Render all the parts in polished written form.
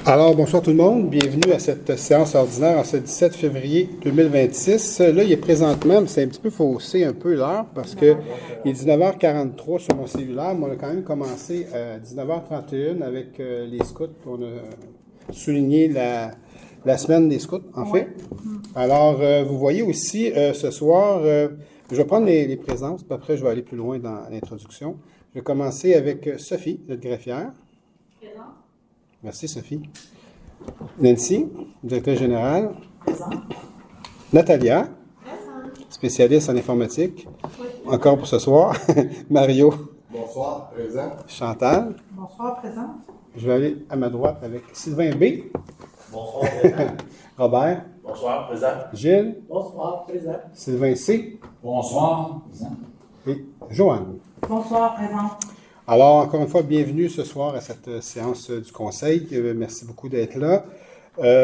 Alors, bonsoir tout le monde. Bienvenue à cette séance ordinaire en ce 17 février 2026. Là, il est présentement, mais c'est un petit peu faussé un peu l'heure parce que il est 19h43 sur mon cellulaire, mais on a quand même commencé à 19h31 avec les scouts. On a souligné la semaine des scouts, en fait. Alors, vous voyez aussi ce soir, je vais prendre les présences, puis après je vais aller plus loin dans l'introduction. Je vais commencer avec Sophie, notre greffière. Merci, Sophie. Nancy, directrice générale. Présent. Natalia, Présent. spécialiste en informatique. Encore pour ce soir. Mario. Bonsoir, présent. Chantal. Bonsoir, présent. Je vais aller à ma droite avec Sylvain B. Bonsoir, présent. Robert. Bonsoir, présent. Gilles. Bonsoir, présent. Sylvain C. Bonsoir, présent. Et Joanne. Bonsoir, présent. Alors, encore une fois, bienvenue ce soir à cette séance du Conseil. Merci beaucoup d'être là.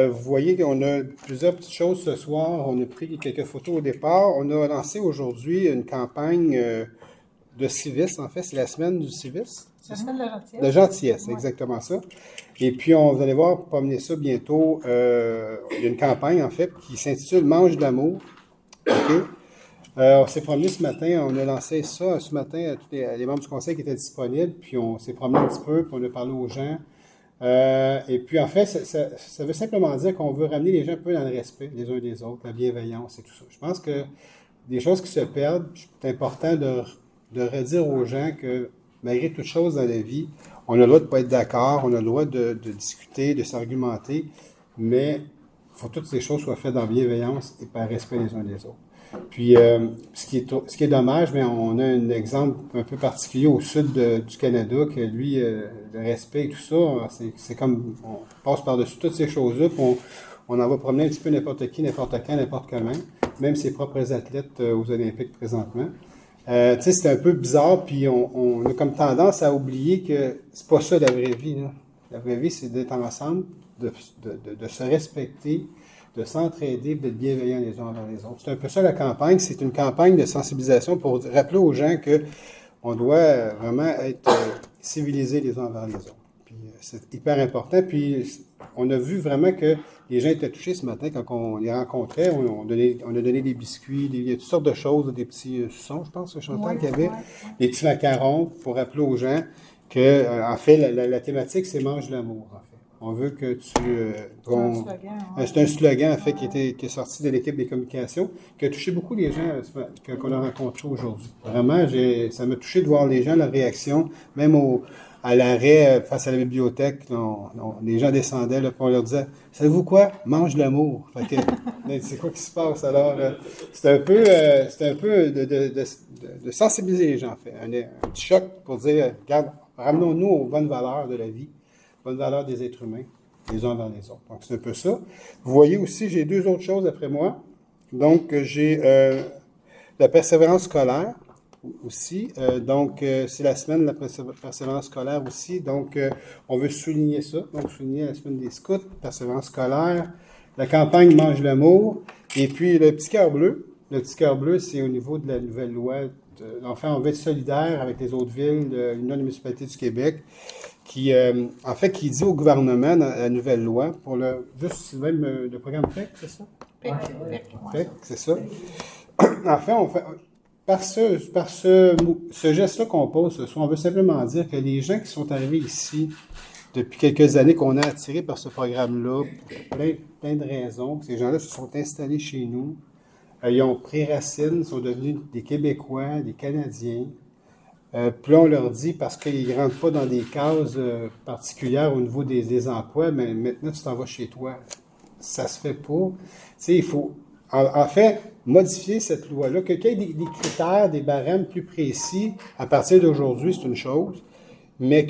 Vous voyez qu'on a plusieurs petites choses ce soir. On a pris quelques photos au départ. On a lancé aujourd'hui une campagne de civisme. En fait, c'est la semaine du civisme. La semaine de la gentillesse. De gentillesse, Ouais. exactement ça. Et puis, vous allez voir, pour promener ça bientôt, il y a une campagne, en fait, qui s'intitule « Mange de l'amour ». OK? On s'est promené ce matin, on a lancé ça ce matin à tous les membres du conseil qui étaient disponibles, puis on s'est promené un petit peu, puis on a parlé aux gens. Et puis en fait, ça veut simplement dire qu'on veut ramener les gens un peu dans le respect les uns des autres, la bienveillance et tout ça. Je pense que des choses qui se perdent, c'est important de redire aux gens que malgré toute chose dans la vie, on a le droit de ne pas être d'accord, on a le droit de discuter, de s'argumenter, mais il faut que toutes ces choses soient faites dans bienveillance et par respect les uns des autres. Puis, ce qui est dommage, mais on a un exemple un peu particulier au sud du Canada, que lui, le respect et tout ça, c'est comme, on passe par-dessus toutes ces choses-là, puis on en va promener un petit peu n'importe qui, n'importe quand, n'importe comment, même ses propres athlètes aux Olympiques présentement. Tu sais, c'est un peu bizarre, puis on a comme tendance à oublier que c'est pas ça la vraie vie, là. La vraie vie, c'est d'être ensemble, de se respecter, de s'entraider, d'être bienveillants les uns envers les autres. C'est un peu ça la campagne. C'est une campagne de sensibilisation pour rappeler aux gens qu'on doit vraiment être civilisés les uns envers les autres. Puis c'est hyper important. Puis on a vu vraiment que les gens étaient touchés ce matin quand on les rencontrait. On a donné des biscuits, il y a toutes sortes de choses, des petits suçons, je pense, Chantal, qu'il y avait, des petits macarons pour rappeler aux gens que, en fait, la thématique, c'est « Mange l'amour », en fait. On veut que tu... c'est un slogan, en fait, qui est sorti de l'équipe des communications, qui a touché beaucoup les gens qu'on a rencontrés aujourd'hui. Vraiment, ça m'a touché de voir les gens, leur réaction, même à l'arrêt face à la bibliothèque. Les gens descendaient, là, puis on leur disait « Savez-vous quoi? Mange l'amour! » Fait que, c'est quoi qui se passe? Alors, c'est un peu de sensibiliser les gens, en fait. Un petit choc pour dire « Regarde, ramenons-nous aux bonnes valeurs de la vie. » Bonne valeur des êtres humains, les uns envers les autres. Donc, c'est un peu ça. Vous voyez aussi, j'ai deux autres choses après moi. Donc, j'ai la persévérance scolaire aussi. C'est la semaine de la persévérance scolaire aussi. Donc, on veut souligner ça. Donc, souligner la semaine des scouts, persévérance scolaire, la campagne Mange l'amour, et puis le petit cœur bleu. Le petit cœur bleu, c'est au niveau de la nouvelle loi. Enfin, on veut être solidaire avec les autres villes de l'Union des municipalités du Québec, qui dit au gouvernement, dans la nouvelle loi, pour le programme PEC, c'est ça? PEC, c'est ça. Par ce geste-là qu'on pose ce soir, on veut simplement dire que les gens qui sont arrivés ici depuis quelques années, qu'on a attirés par ce programme-là, pour plein de raisons, que ces gens-là se sont installés chez nous, ils ont pris racine, sont devenus des Québécois, des Canadiens. Puis là, on leur dit, parce qu'ils ne rentrent pas dans des cases particulières au niveau des emplois, mais maintenant, tu t'en vas chez toi. Ça se fait pas. Tu sais, il faut, en fait, modifier cette loi-là, qu'il y ait des critères, des barèmes plus précis à partir d'aujourd'hui, c'est une chose, mais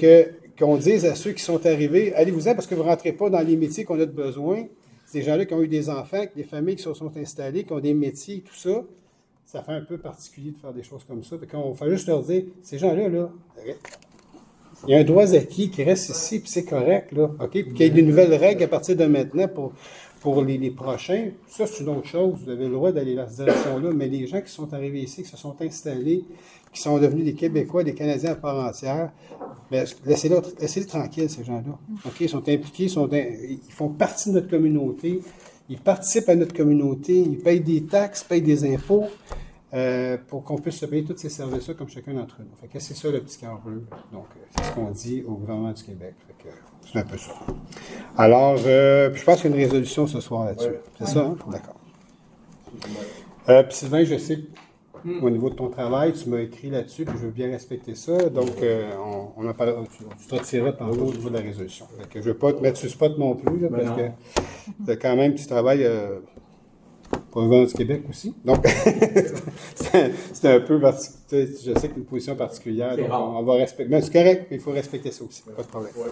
qu'on dise à ceux qui sont arrivés, allez-vous-en parce que vous ne rentrez pas dans les métiers qu'on a de besoin. Ces gens-là qui ont eu des enfants, des familles qui se sont installées, qui ont des métiers, tout ça. Ça fait un peu particulier de faire des choses comme ça. Fait qu'on fait juste leur dire, ces gens-là, là, Il y a un droit acquis qui reste ici, puis c'est correct, là. OK? Puis qu'il y ait des nouvelles règles à partir de maintenant pour les prochains, ça, c'est une autre chose. Vous avez le droit d'aller dans cette direction-là, mais les gens qui sont arrivés ici, qui se sont installés, qui sont devenus des Québécois, des Canadiens à part entière, bien, laissez-les tranquilles, ces gens-là. OK? Ils sont impliqués, ils font partie de notre communauté, ils participent à notre communauté, ils payent des taxes, payent des impôts. Pour qu'on puisse se payer tous ces services-là comme chacun d'entre nous. Fait que c'est ça le petit cœur bleu. Donc, c'est ce qu'on dit au gouvernement du Québec. Fait que c'est un peu ça. Alors, je pense qu'il y a une résolution ce soir là-dessus. Oui. C'est ça, hein? D'accord. Puis Sylvain, je sais qu'au niveau de ton travail, tu m'as écrit là-dessus, puis je veux bien respecter ça. Donc, on en parlera. Tu te retireras tantôt au niveau de la résolution. Fait que je ne veux pas te mettre sur le spot non plus, là, parce que quand même, tu travailles pour le gouvernement du Québec aussi. Donc, c'est un peu particulier. Je sais que c'est une position particulière. Donc, on va respecter. Mais c'est correct, il faut respecter ça aussi. Pas de problème. Ouais.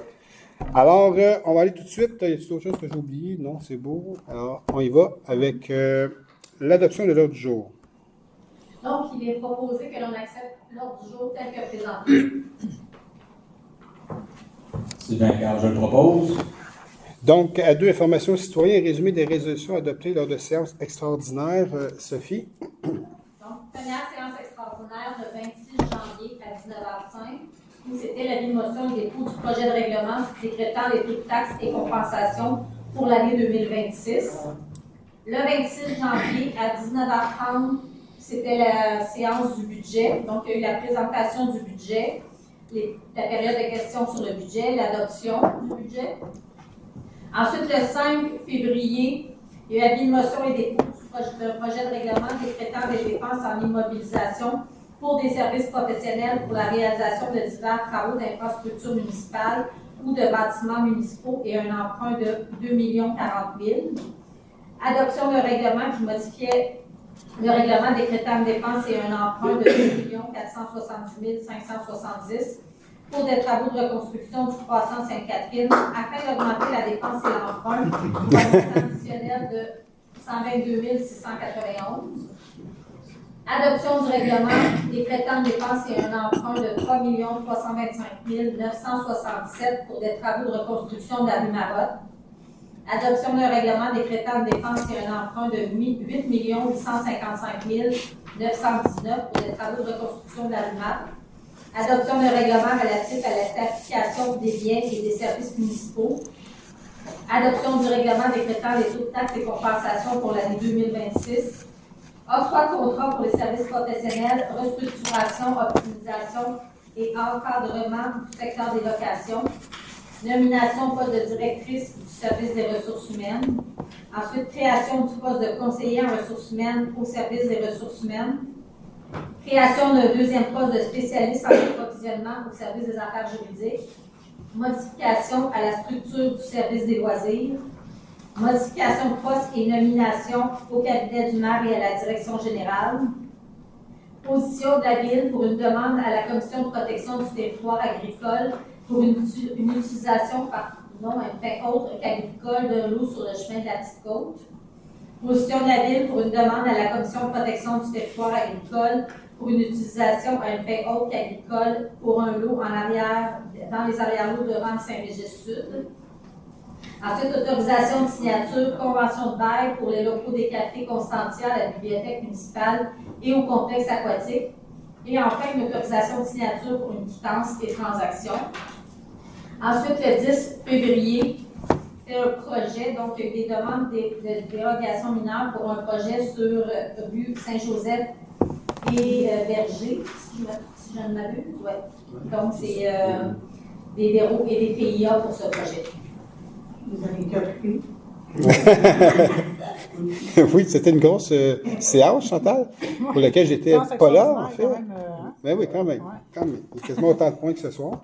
Alors, on va aller tout de suite. Y a-t-il autre chose que j'ai oublié? Non, c'est beau. Alors, on y va avec l'adoption de l'ordre du jour. Donc, il est proposé que l'on accepte l'ordre du jour tel que présenté. Sylvain Carl, je le propose. Donc, à 2, information citoyen, résumé des résolutions adoptées lors de séances extraordinaires. Sophie? Donc, première séance extraordinaire le 26 janvier à 19h05, où c'était la motion et dépôt du projet de règlement décrétant les taux de taxes et compensations pour l'année 2026. Le 26 janvier à 19h30, c'était la séance du budget. Donc, il y a eu la présentation du budget, la période de questions sur le budget, l'adoption du budget. Ensuite, le 5 février, il y a eu avis de motion et dépôt du projet de règlement décrétant des dépenses en immobilisation pour des services professionnels pour la réalisation de divers travaux d'infrastructures municipales ou de bâtiments municipaux et un emprunt de 2 040 000. Adoption d'un règlement qui modifiait le règlement décrétant une dépense et un emprunt de 2 470 570 pour des travaux de reconstruction du croissant Sainte-Catherine afin d'augmenter la dépense et l'emprunt pour un montant additionnel de 122 691. Adoption du règlement décrétant une dépense et un emprunt de 3 325 967 pour des travaux de reconstruction de la rue Marotte. Adoption d'un règlement décrétant une dépense et un emprunt de 8 855 919 pour des travaux de reconstruction de la rue Marotte. Adoption d'un règlement relatif à la tarification des biens et des services municipaux. Adoption du règlement décrétant les taux de taxes et compensations pour l'année 2026. Octroi de contrat pour les services professionnels, restructuration, optimisation et encadrement du secteur des locations. Nomination au poste de directrice du service des ressources humaines. Ensuite, création du poste de conseiller en ressources humaines au service des ressources humaines. Création d'un deuxième poste de spécialiste en approvisionnement au service des affaires juridiques. Modification à la structure du service des loisirs. Modification de poste et nomination au cabinet du maire et à la direction générale. Position de la Ville pour une demande à la Commission de protection du territoire agricole pour une utilisation par un fait autre qu'agricole de l'eau sur le chemin de la Petite Côte. Position de la Ville pour une demande à la Commission de protection du territoire agricole pour une utilisation à un fait autre qu'agricole pour un lot dans les arrière-lots de Rang Saint-Régis-Sud. Ensuite, autorisation de signature, convention de bail pour les locaux des cafés Constantia à la bibliothèque municipale et au complexe aquatique. Et enfin, une autorisation de signature pour une quittance et transaction. Ensuite, le 10 février, c'est un projet, donc il y a eu des demandes de dérogation mineure pour un projet sur rue Saint-Joseph et Berger, si je ne m'abuse. Ouais. Donc, c'est des verrous et des PIA pour ce projet. Vous avez compris? Oui, c'était une grosse séance, Chantal, pour laquelle j'étais pas là, en fait. Mais oui, quand même. Quand même. Il y a quasiment autant de points que ce soir.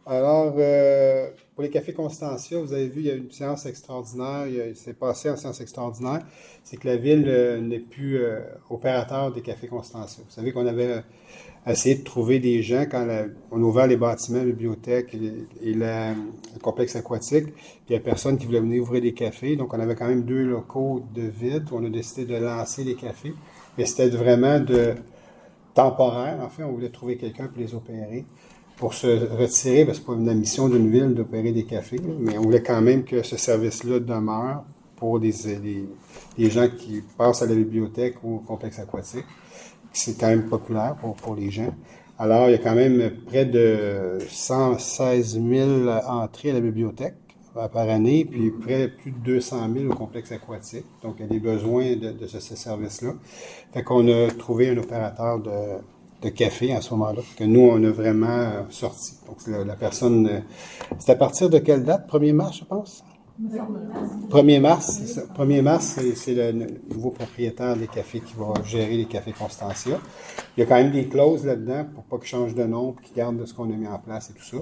Alors, pour les cafés Constantia, vous avez vu, il y a eu une séance extraordinaire. Il s'est passé en séance extraordinaire. C'est que la Ville n'est plus opérateur des cafés Constantia. Vous savez qu'on avait essayé de trouver des gens quand on a ouvert les bâtiments, la bibliothèque et le complexe aquatique. Puis il n'y a personne qui voulait venir ouvrir des cafés. Donc, on avait quand même 2 locaux de vide. On a décidé de lancer les cafés. Mais c'était vraiment temporaire. En fait, on voulait trouver quelqu'un pour les opérer. pour se retirer, parce que c'est pas la mission d'une ville d'opérer des cafés, là, mais on voulait quand même que ce service-là demeure pour les gens qui passent à la bibliothèque ou au complexe aquatique. C'est quand même populaire pour les gens. Alors, il y a quand même près de 116 000 entrées à la bibliothèque par année, puis plus de 200 000 au complexe aquatique. Donc, il y a des besoins de ce service-là. Fait qu'on a trouvé un opérateur de café à ce moment-là, que nous, on a vraiment sorti. Donc, la personne... c'est à partir de quelle date? 1er mars, je pense? 1er mars, c'est ça. 1er mars, c'est le nouveau propriétaire des cafés qui va gérer les cafés Constantia. Il y a quand même des clauses là-dedans pour pas qu'il change de nom, pour qu'il garde ce qu'on a mis en place et tout ça.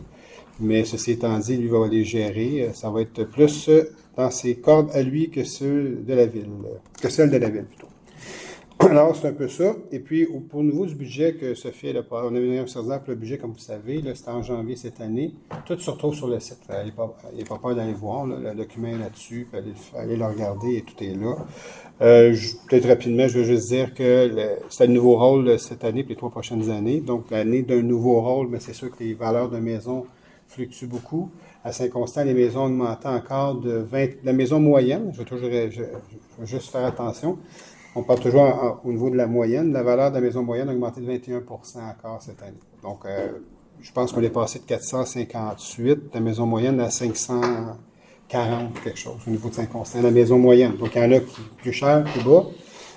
Mais ceci étant dit, lui va les gérer. Ça va être plus dans ses cordes à lui que ceux de la ville, que celles de la ville plutôt. Alors, c'est un peu ça. Et puis, pour le niveau du budget que Sophie, on a mis un exercice pour le budget, comme vous savez, là, c'était en janvier cette année. Tout se retrouve sur le site. Il n'y a pas peur d'aller voir, là, le document est là-dessus, puis aller le regarder et tout est là. Peut-être rapidement, je veux juste dire que c'est un nouveau rôle cette année, puis les 3 prochaines années. Donc, l'année d'un nouveau rôle, mais c'est sûr que les valeurs de maison fluctuent beaucoup. À Saint-Constant, les maisons augmentaient encore de 20... La maison moyenne, je veux juste faire attention. On parle toujours au niveau de la moyenne. La valeur de la maison moyenne a augmenté de 21 % encore cette année. Donc, je pense qu'on est passé de 458 de la maison moyenne à 540 quelque chose au niveau de Saint-Constant, la maison moyenne. Donc, il y en a qui plus cher, plus bas.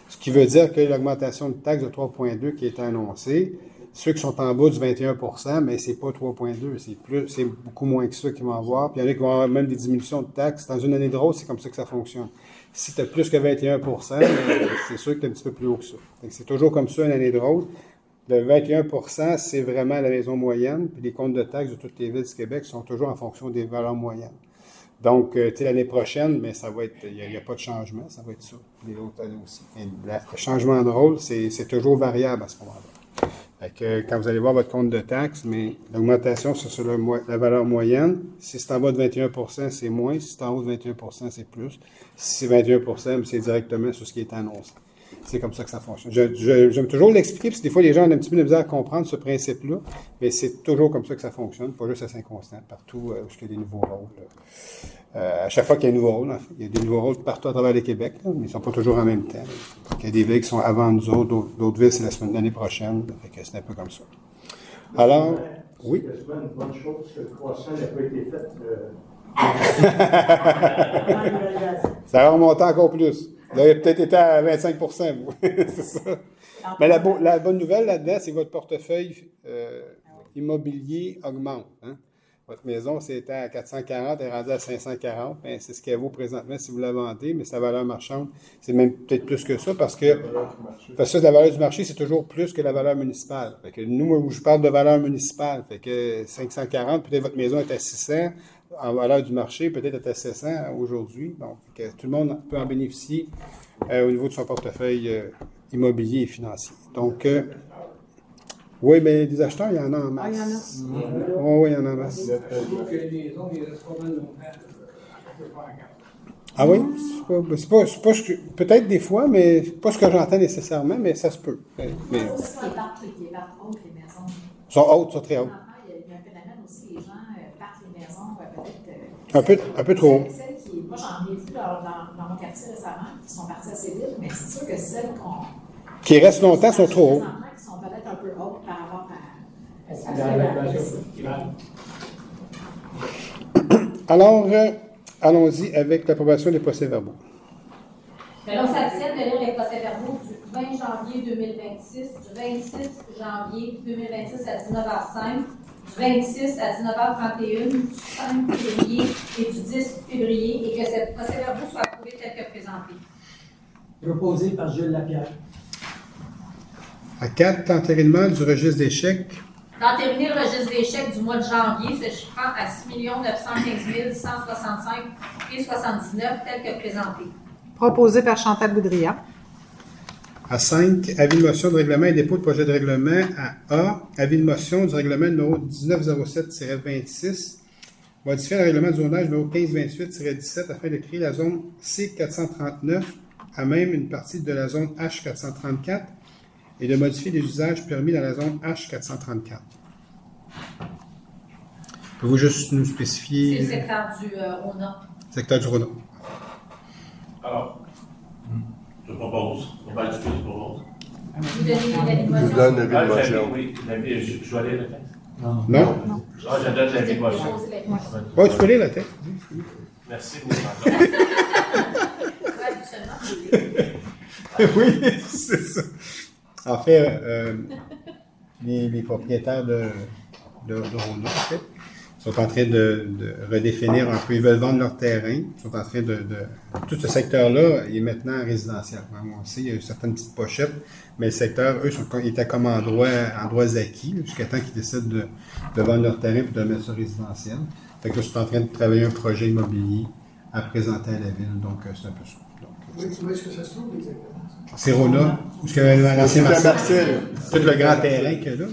Ce qui veut dire que l'augmentation de taxe de 3,2 qui est annoncée, ceux qui sont en bas du 21 %, mais c'est pas 3,2, c'est beaucoup moins que ça qu'ils vont avoir. Puis il y en a qui vont avoir même des diminutions de taxes. Dans une année de rose, c'est comme ça que ça fonctionne. Si tu as plus que 21 %, c'est sûr que tu es un petit peu plus haut que ça. Donc, c'est toujours comme ça une année de rose. Le 21 %, c'est vraiment la maison moyenne. Puis les comptes de taxes de toutes les villes du Québec sont toujours en fonction des valeurs moyennes. Donc, tu sais, l'année prochaine, mais ça va être, il n'y a pas de changement, ça va être ça. Les autres années aussi. Le changement de rôle, c'est toujours variable à ce moment-là. Fait que, quand vous allez voir votre compte de taxes, mais l'augmentation, c'est sur la valeur moyenne. Si c'est en bas de 21 %, c'est moins. Si c'est en haut de 21 %, c'est plus. Si c'est 21 %, c'est directement sur ce qui est annoncé. C'est comme ça que ça fonctionne. J'aime toujours l'expliquer, parce que des fois, les gens ont un petit peu de misère à comprendre ce principe-là, mais c'est toujours comme ça que ça fonctionne, pas juste à Saint-Constant, partout où il y a des nouveaux rôles. À chaque fois qu'il y a un nouveau rôle, en fait, il y a des nouveaux rôles partout à travers le Québec, là, mais ils ne sont pas toujours en même temps. Il y a des villes qui sont avant nous autres, d'autres villes, c'est l'année prochaine. C'est un peu comme ça. Alors, oui. C'est souvent une bonne chose que le croissant n'a pas été fait. Ça va remonter encore plus. Vous avez peut-être été à 25 %, vous. C'est ça. Mais la bonne nouvelle là-dedans, c'est que votre portefeuille immobilier augmente. Hein? Votre maison, c'était à 440, elle est rendue à 540. Ben, c'est ce qu'elle vaut présentement si vous la vendez, mais sa valeur marchande, c'est même peut-être plus que ça parce que la valeur du marché, c'est toujours plus que la valeur municipale. Fait que nous, je parle de valeur municipale. Fait que 540, peut-être votre maison est à 600. En valeur du marché, peut-être est à 700 aujourd'hui. Donc, que tout le monde peut en bénéficier au niveau de son portefeuille immobilier et financier. Donc, oui, mais des acheteurs, il y en a en masse. Ah, il y en a. Oui, il y en a en masse. Ah oui? C'est pas peut-être des fois, mais c'est pas ce que j'entends nécessairement, mais ça se peut. Mais, C'est aussi les parcs qui partent hautes, les maisons. sont hautes, sont très hautes. Il y a un phénomène aussi, les gens partent les maisons peut-être. Un peu trop haut. Moi, j'en ai vu dans mon quartier récemment, qui sont parties assez vite, mais c'est sûr que celles qui restent longtemps sont trop hautes. qui sont peut-être un peu hautes par rapport à Alors, allons-y avec l'approbation des procès-verbaux. On s'abstient de lire les procès-verbaux du 20 janvier 2026, du 26 janvier 2026 à 19h05, du 26 à 19h31, du 5 février et du 10 février, et que ces procès-verbaux soient approuvés tels que présentés. Proposé par Jules Lapierre. À 4, entérinement du registre d'échecs. D'entériner le registre des chèques du mois de janvier se chiffrant à 6 915 165,79 tel que présenté. Proposé par Chantal Boudria. À 5, avis de motion de règlement et dépôt de projet de règlement. À A, avis de motion du règlement numéro 1907-26, modifier le règlement du zonage numéro 1528-17 afin de créer la zone C439 à même une partie de la zone H434 et de modifier les usages permis dans la zone H434. Pouvez-vous juste nous C'est spécifier le secteur du ONA. le secteur du Rhône? Alors, je propose. On va discuter, je propose. Vous donnez l'avis de Je motion? donne l'avis de L'avis, motion. oui, l'avis, je dois aller le texte. Non? Ah, je donne l'avis de motion. Oui, tu peux lire la tête. Merci, vous Oui, c'est ça. En fait, les propriétaires de Rona, en fait, sont en train de redéfinir un peu. Ils veulent vendre leur terrain. Ils sont en train de tout ce secteur-là est maintenant résidentiel. On sait, il y a eu certaines petites pochettes, mais le secteur, eux, ils étaient comme en droits acquis, jusqu'à temps qu'ils décident de vendre leur terrain et de le mettre sur résidentiel. Fait que là, ils sont en train de travailler un projet immobilier à présenter à la ville. Donc, c'est un peu ça. Donc, Où est-ce que ça se trouve exactement? c'est Rona, où est-ce que l'ancien C'est à Marcel, Marcel. tout le grand terrain qu'il y a là.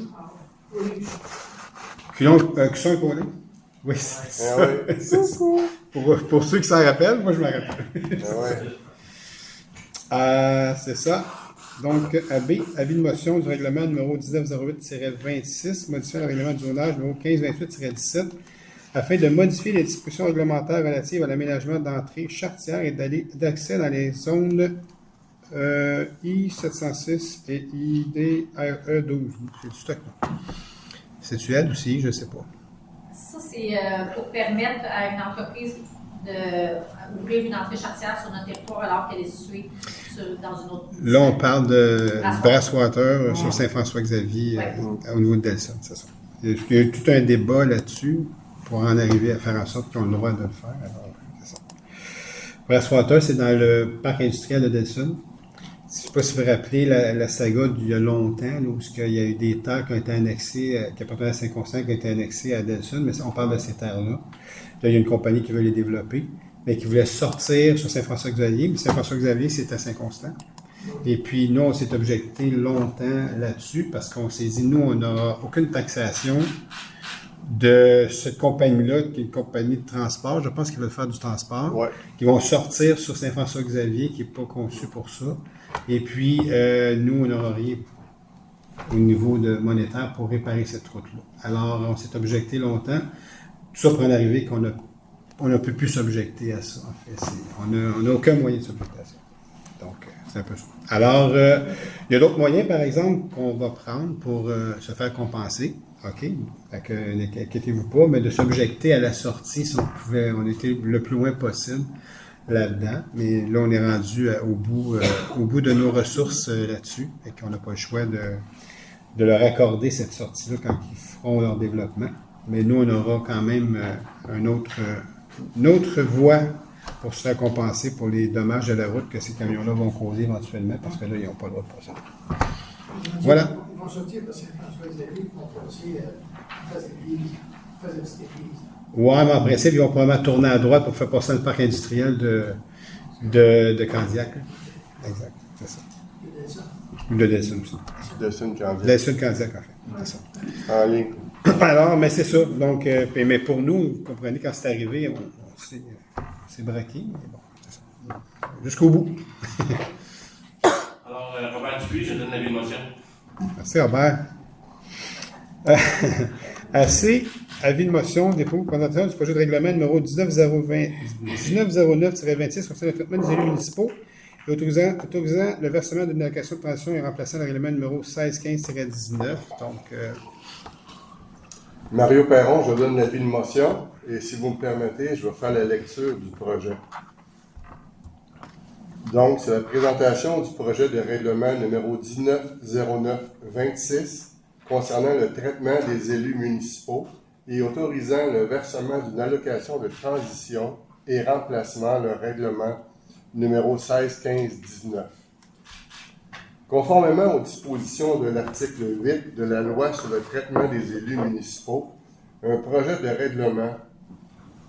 Cusson et Paulin? Oui, c'est Ah ça. ouais. C'est ça. Pour ceux qui s'en rappellent, moi je me rappelle. Ah ouais. C'est ça. Donc, AB, avis de motion du règlement numéro 1908-26, modifiant le règlement du zonage numéro 1528-17, afin de modifier les dispositions réglementaires relatives à l'aménagement d'entrée charretière et d'accès dans les zones I-706 et IDRE-12. C'est du stock, là. C'est-tu aide aussi? Je ne sais pas. Ça, c'est pour permettre à une entreprise d'ouvrir une entrée charretière sur notre territoire alors qu'elle est située dans une autre. Là, on parle de Brasswater sur Ouais. Saint-François-Xavier Ouais. au niveau de Delson, c'est ça. Il y a eu tout un débat là-dessus pour en arriver à faire en sorte qu'ils ont le droit de le faire. Alors, c'est ça. Brasswater, c'est dans le parc industriel de Delson. Je ne sais pas si vous vous rappelez la saga d'il y a longtemps, là, où il y a eu des terres qui ont été annexées, qui appartenaient à Saint-Constant, qui ont été annexées à Delson, mais on parle de ces terres-là. Là, il y a une compagnie qui veut les développer, mais qui voulait sortir sur Saint-François-Xavier, mais Saint-François-Xavier, c'est à Saint-Constant. Et puis, nous, on s'est objecté longtemps là-dessus, parce qu'on s'est dit, nous, on n'aura aucune taxation de cette compagnie-là, qui est une compagnie de transport, je pense qu'ils veulent faire du transport, Ouais. qui vont sortir sur Saint-François-Xavier, qui n'est pas conçu pour ça. Et puis, nous, on n'aura rien au niveau de monétaire pour réparer cette route-là. Alors, on s'est objecté longtemps. Tout ça pour en arriver qu'on ne peut plus s'objecter à ça. En fait, on n'a aucun moyen de s'objecter à ça. Donc, c'est un peu ça. Alors, il y a d'autres moyens, par exemple, qu'on va prendre pour se faire compenser. OK? Fait que, n'inquiétez-vous pas, mais de s'objecter à la sortie, si on était le plus loin possible là-dedans. Mais là, on est rendu au bout de nos ressources là-dessus. Et qu'on n'a pas le choix de leur accorder cette sortie-là quand ils feront leur développement. Mais nous, on aura quand même une autre voie pour se faire compenser pour les dommages de la route que ces camions-là vont causer éventuellement, parce que là, ils n'ont pas le droit de procéder. Voilà. Ils vont sortir de Saint-François-Xavier pour passer en face de la petite église. Ouais, mais en principe, ils vont probablement tourner à droite pour faire passer le parc industriel de Candiac. Là. Exact, c'est ça. Ou de Delson aussi. Delson Candiac. Delson Candiac, en fait. C'est ça. En ligne. Alors, mais c'est ça. Donc, mais pour nous, vous comprenez, quand c'est arrivé, on s'est braqué. Mais bon, c'est ça. Jusqu'au bout. Alors, Robert Dupuis, je donne l'avis de motion. Merci, Robert. Assez. Avis de motion, dépôt, présentation du projet de règlement numéro 1909-26 concernant le traitement des élus municipaux et autorisant le versement d'une allocation de transition et remplaçant le règlement numéro 1615-19. Donc, Mario Perron, je donne l'avis de motion. Et si vous me permettez, je vais faire la lecture du projet. Donc, c'est la présentation du projet de règlement numéro 1909-26 concernant le traitement des élus municipaux et autorisant le versement d'une allocation de transition et remplacement le règlement numéro 1615-19. Conformément aux dispositions de l'article 8 de la loi sur le traitement des élus municipaux, un projet de règlement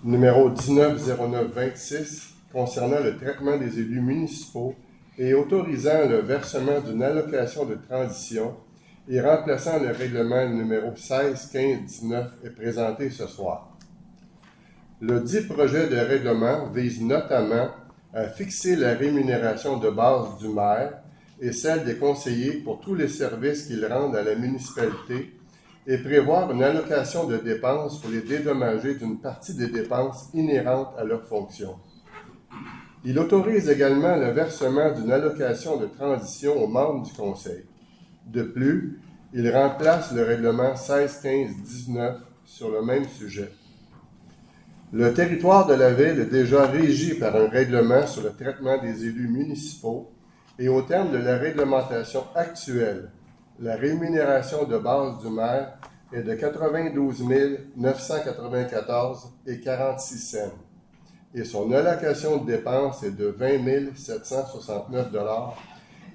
numéro 1909-26 concernant le traitement des élus municipaux et autorisant le versement d'une allocation de transition et remplaçant le règlement numéro 1615-19 est présenté ce soir. Le dit projet de règlement vise notamment à fixer la rémunération de base du maire et celle des conseillers pour tous les services qu'ils rendent à la municipalité et prévoir une allocation de dépenses pour les dédommager d'une partie des dépenses inhérentes à leur fonction. Il autorise également le versement d'une allocation de transition aux membres du Conseil. De plus, il remplace le règlement 1615-19 sur le même sujet. Le territoire de la Ville est déjà régi par un règlement sur le traitement des élus municipaux et au terme de la réglementation actuelle, la rémunération de base du maire est de 92 994,46 cents et son allocation de dépenses est de 20 769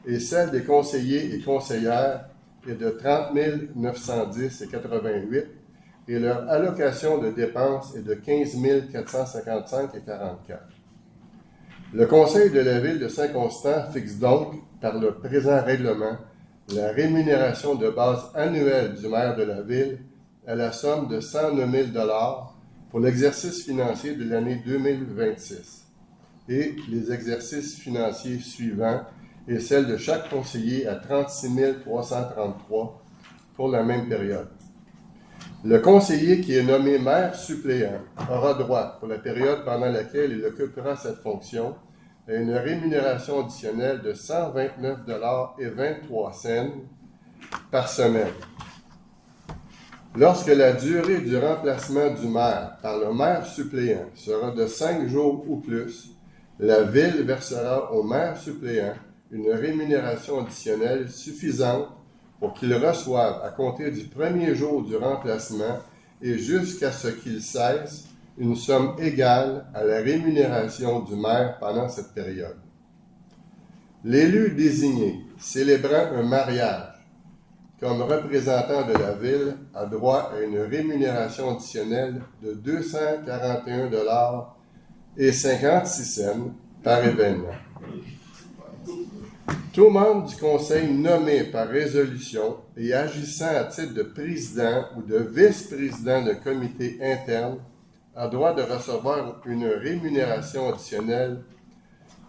et celle des conseillers et conseillères est de 30 910,88 et leur allocation de dépenses est de 15 455,44. Le Conseil de la Ville de Saint-Constant fixe donc, par le présent règlement, la rémunération de base annuelle du maire de la Ville à la somme de 109 000 pour l'exercice financier de l'année 2026 et les exercices financiers suivants et celle de chaque conseiller à 36 333 pour la même période. Le conseiller qui est nommé maire suppléant aura droit, pour la période pendant laquelle il occupera cette fonction, à une rémunération additionnelle de 129,23 $ par semaine. Lorsque la durée du remplacement du maire par le maire suppléant sera de 5 jours ou plus, la Ville versera au maire suppléant une rémunération additionnelle suffisante pour qu'il reçoive à compter du premier jour du remplacement et jusqu'à ce qu'il cesse une somme égale à la rémunération du maire pendant cette période. L'élu désigné célébrant un mariage comme représentant de la Ville a droit à une rémunération additionnelle de 241,56 $ par événement. Tout membre du Conseil nommé par résolution et agissant à titre de président ou de vice-président de comité interne a droit de recevoir une rémunération additionnelle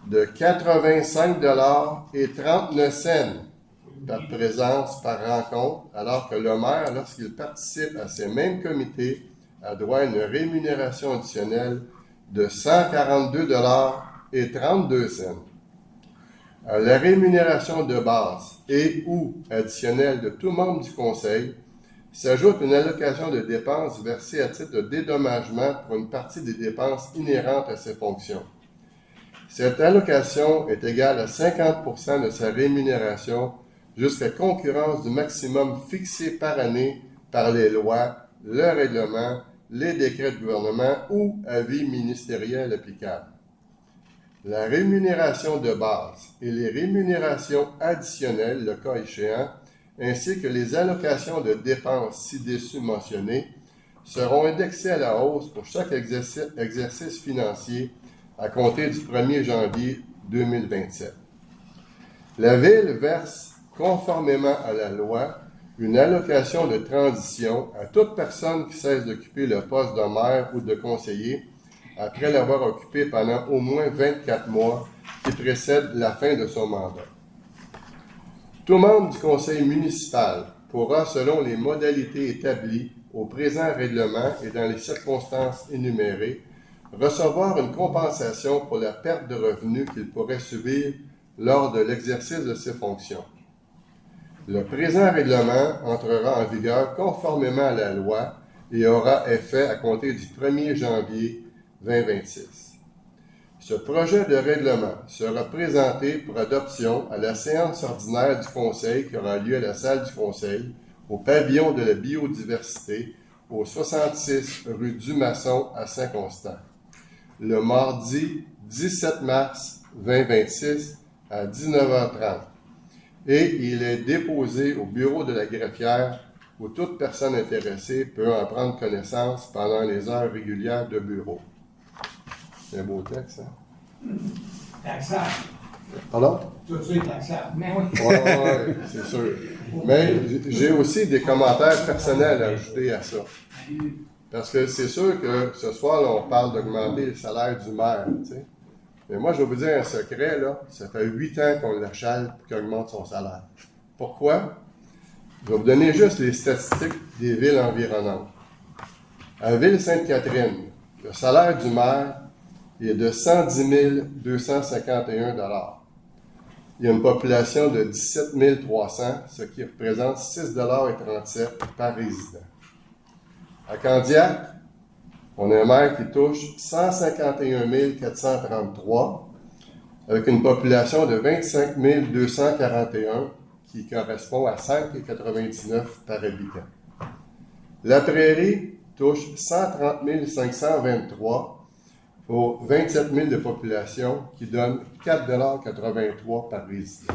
de 85,39 $ par présence par rencontre, alors que le maire, lorsqu'il participe à ces mêmes comités, a droit à une rémunération additionnelle de 142,32 $. À la rémunération de base et ou additionnelle de tout membre du Conseil s'ajoute une allocation de dépenses versée à titre de dédommagement pour une partie des dépenses inhérentes à ses fonctions. Cette allocation est égale à 50% de sa rémunération jusqu'à concurrence du maximum fixé par année par les lois, le règlement, les décrets de gouvernement ou avis ministériels applicables. La rémunération de base et les rémunérations additionnelles, le cas échéant, ainsi que les allocations de dépenses ci-dessus mentionnées, seront indexées à la hausse pour chaque exercice financier à compter du 1er janvier 2027. La Ville verse, conformément à la loi, une allocation de transition à toute personne qui cesse d'occuper le poste de maire ou de conseiller après l'avoir occupé pendant au moins 24 mois qui précèdent la fin de son mandat. Tout membre du conseil municipal pourra, selon les modalités établies au présent règlement et dans les circonstances énumérées, recevoir une compensation pour la perte de revenus qu'il pourrait subir lors de l'exercice de ses fonctions. Le présent règlement entrera en vigueur conformément à la loi et aura effet à compter du 1er janvier 2026. Ce projet de règlement sera présenté pour adoption à la séance ordinaire du Conseil qui aura lieu à la salle du Conseil, au pavillon de la biodiversité, au 66 rue Dumasson à Saint-Constant, le mardi 17 mars 2026 à 19h30. Et il est déposé au bureau de la greffière où toute personne intéressée peut en prendre connaissance pendant les heures régulières de bureau. C'est un beau texte, hein? Taxable. Pardon? Tout ça est taxable. Mais oui. Oui, c'est sûr. Mais j'ai aussi des commentaires personnels à ajouter à ça. Parce que c'est sûr que ce soir, là, on parle d'augmenter le salaire du maire, tu sais. Mais moi, je vais vous dire un secret, là. Ça fait 8 ans qu'on l'achale pour qu'il augmente son salaire. Pourquoi? Je vais vous donner juste les statistiques des villes environnantes. À Ville-Sainte-Catherine, le salaire du maire est de 110 251 $. Il y a une population de 17 300, ce qui représente 6,37 $ par résident. À Candiac, on a un maire qui touche 151 433, avec une population de 25 241, qui correspond à 5,99 $ par habitant. La Prairie touche 130 523 pour 27 000 de population, qui donne 4,83 $ par résident.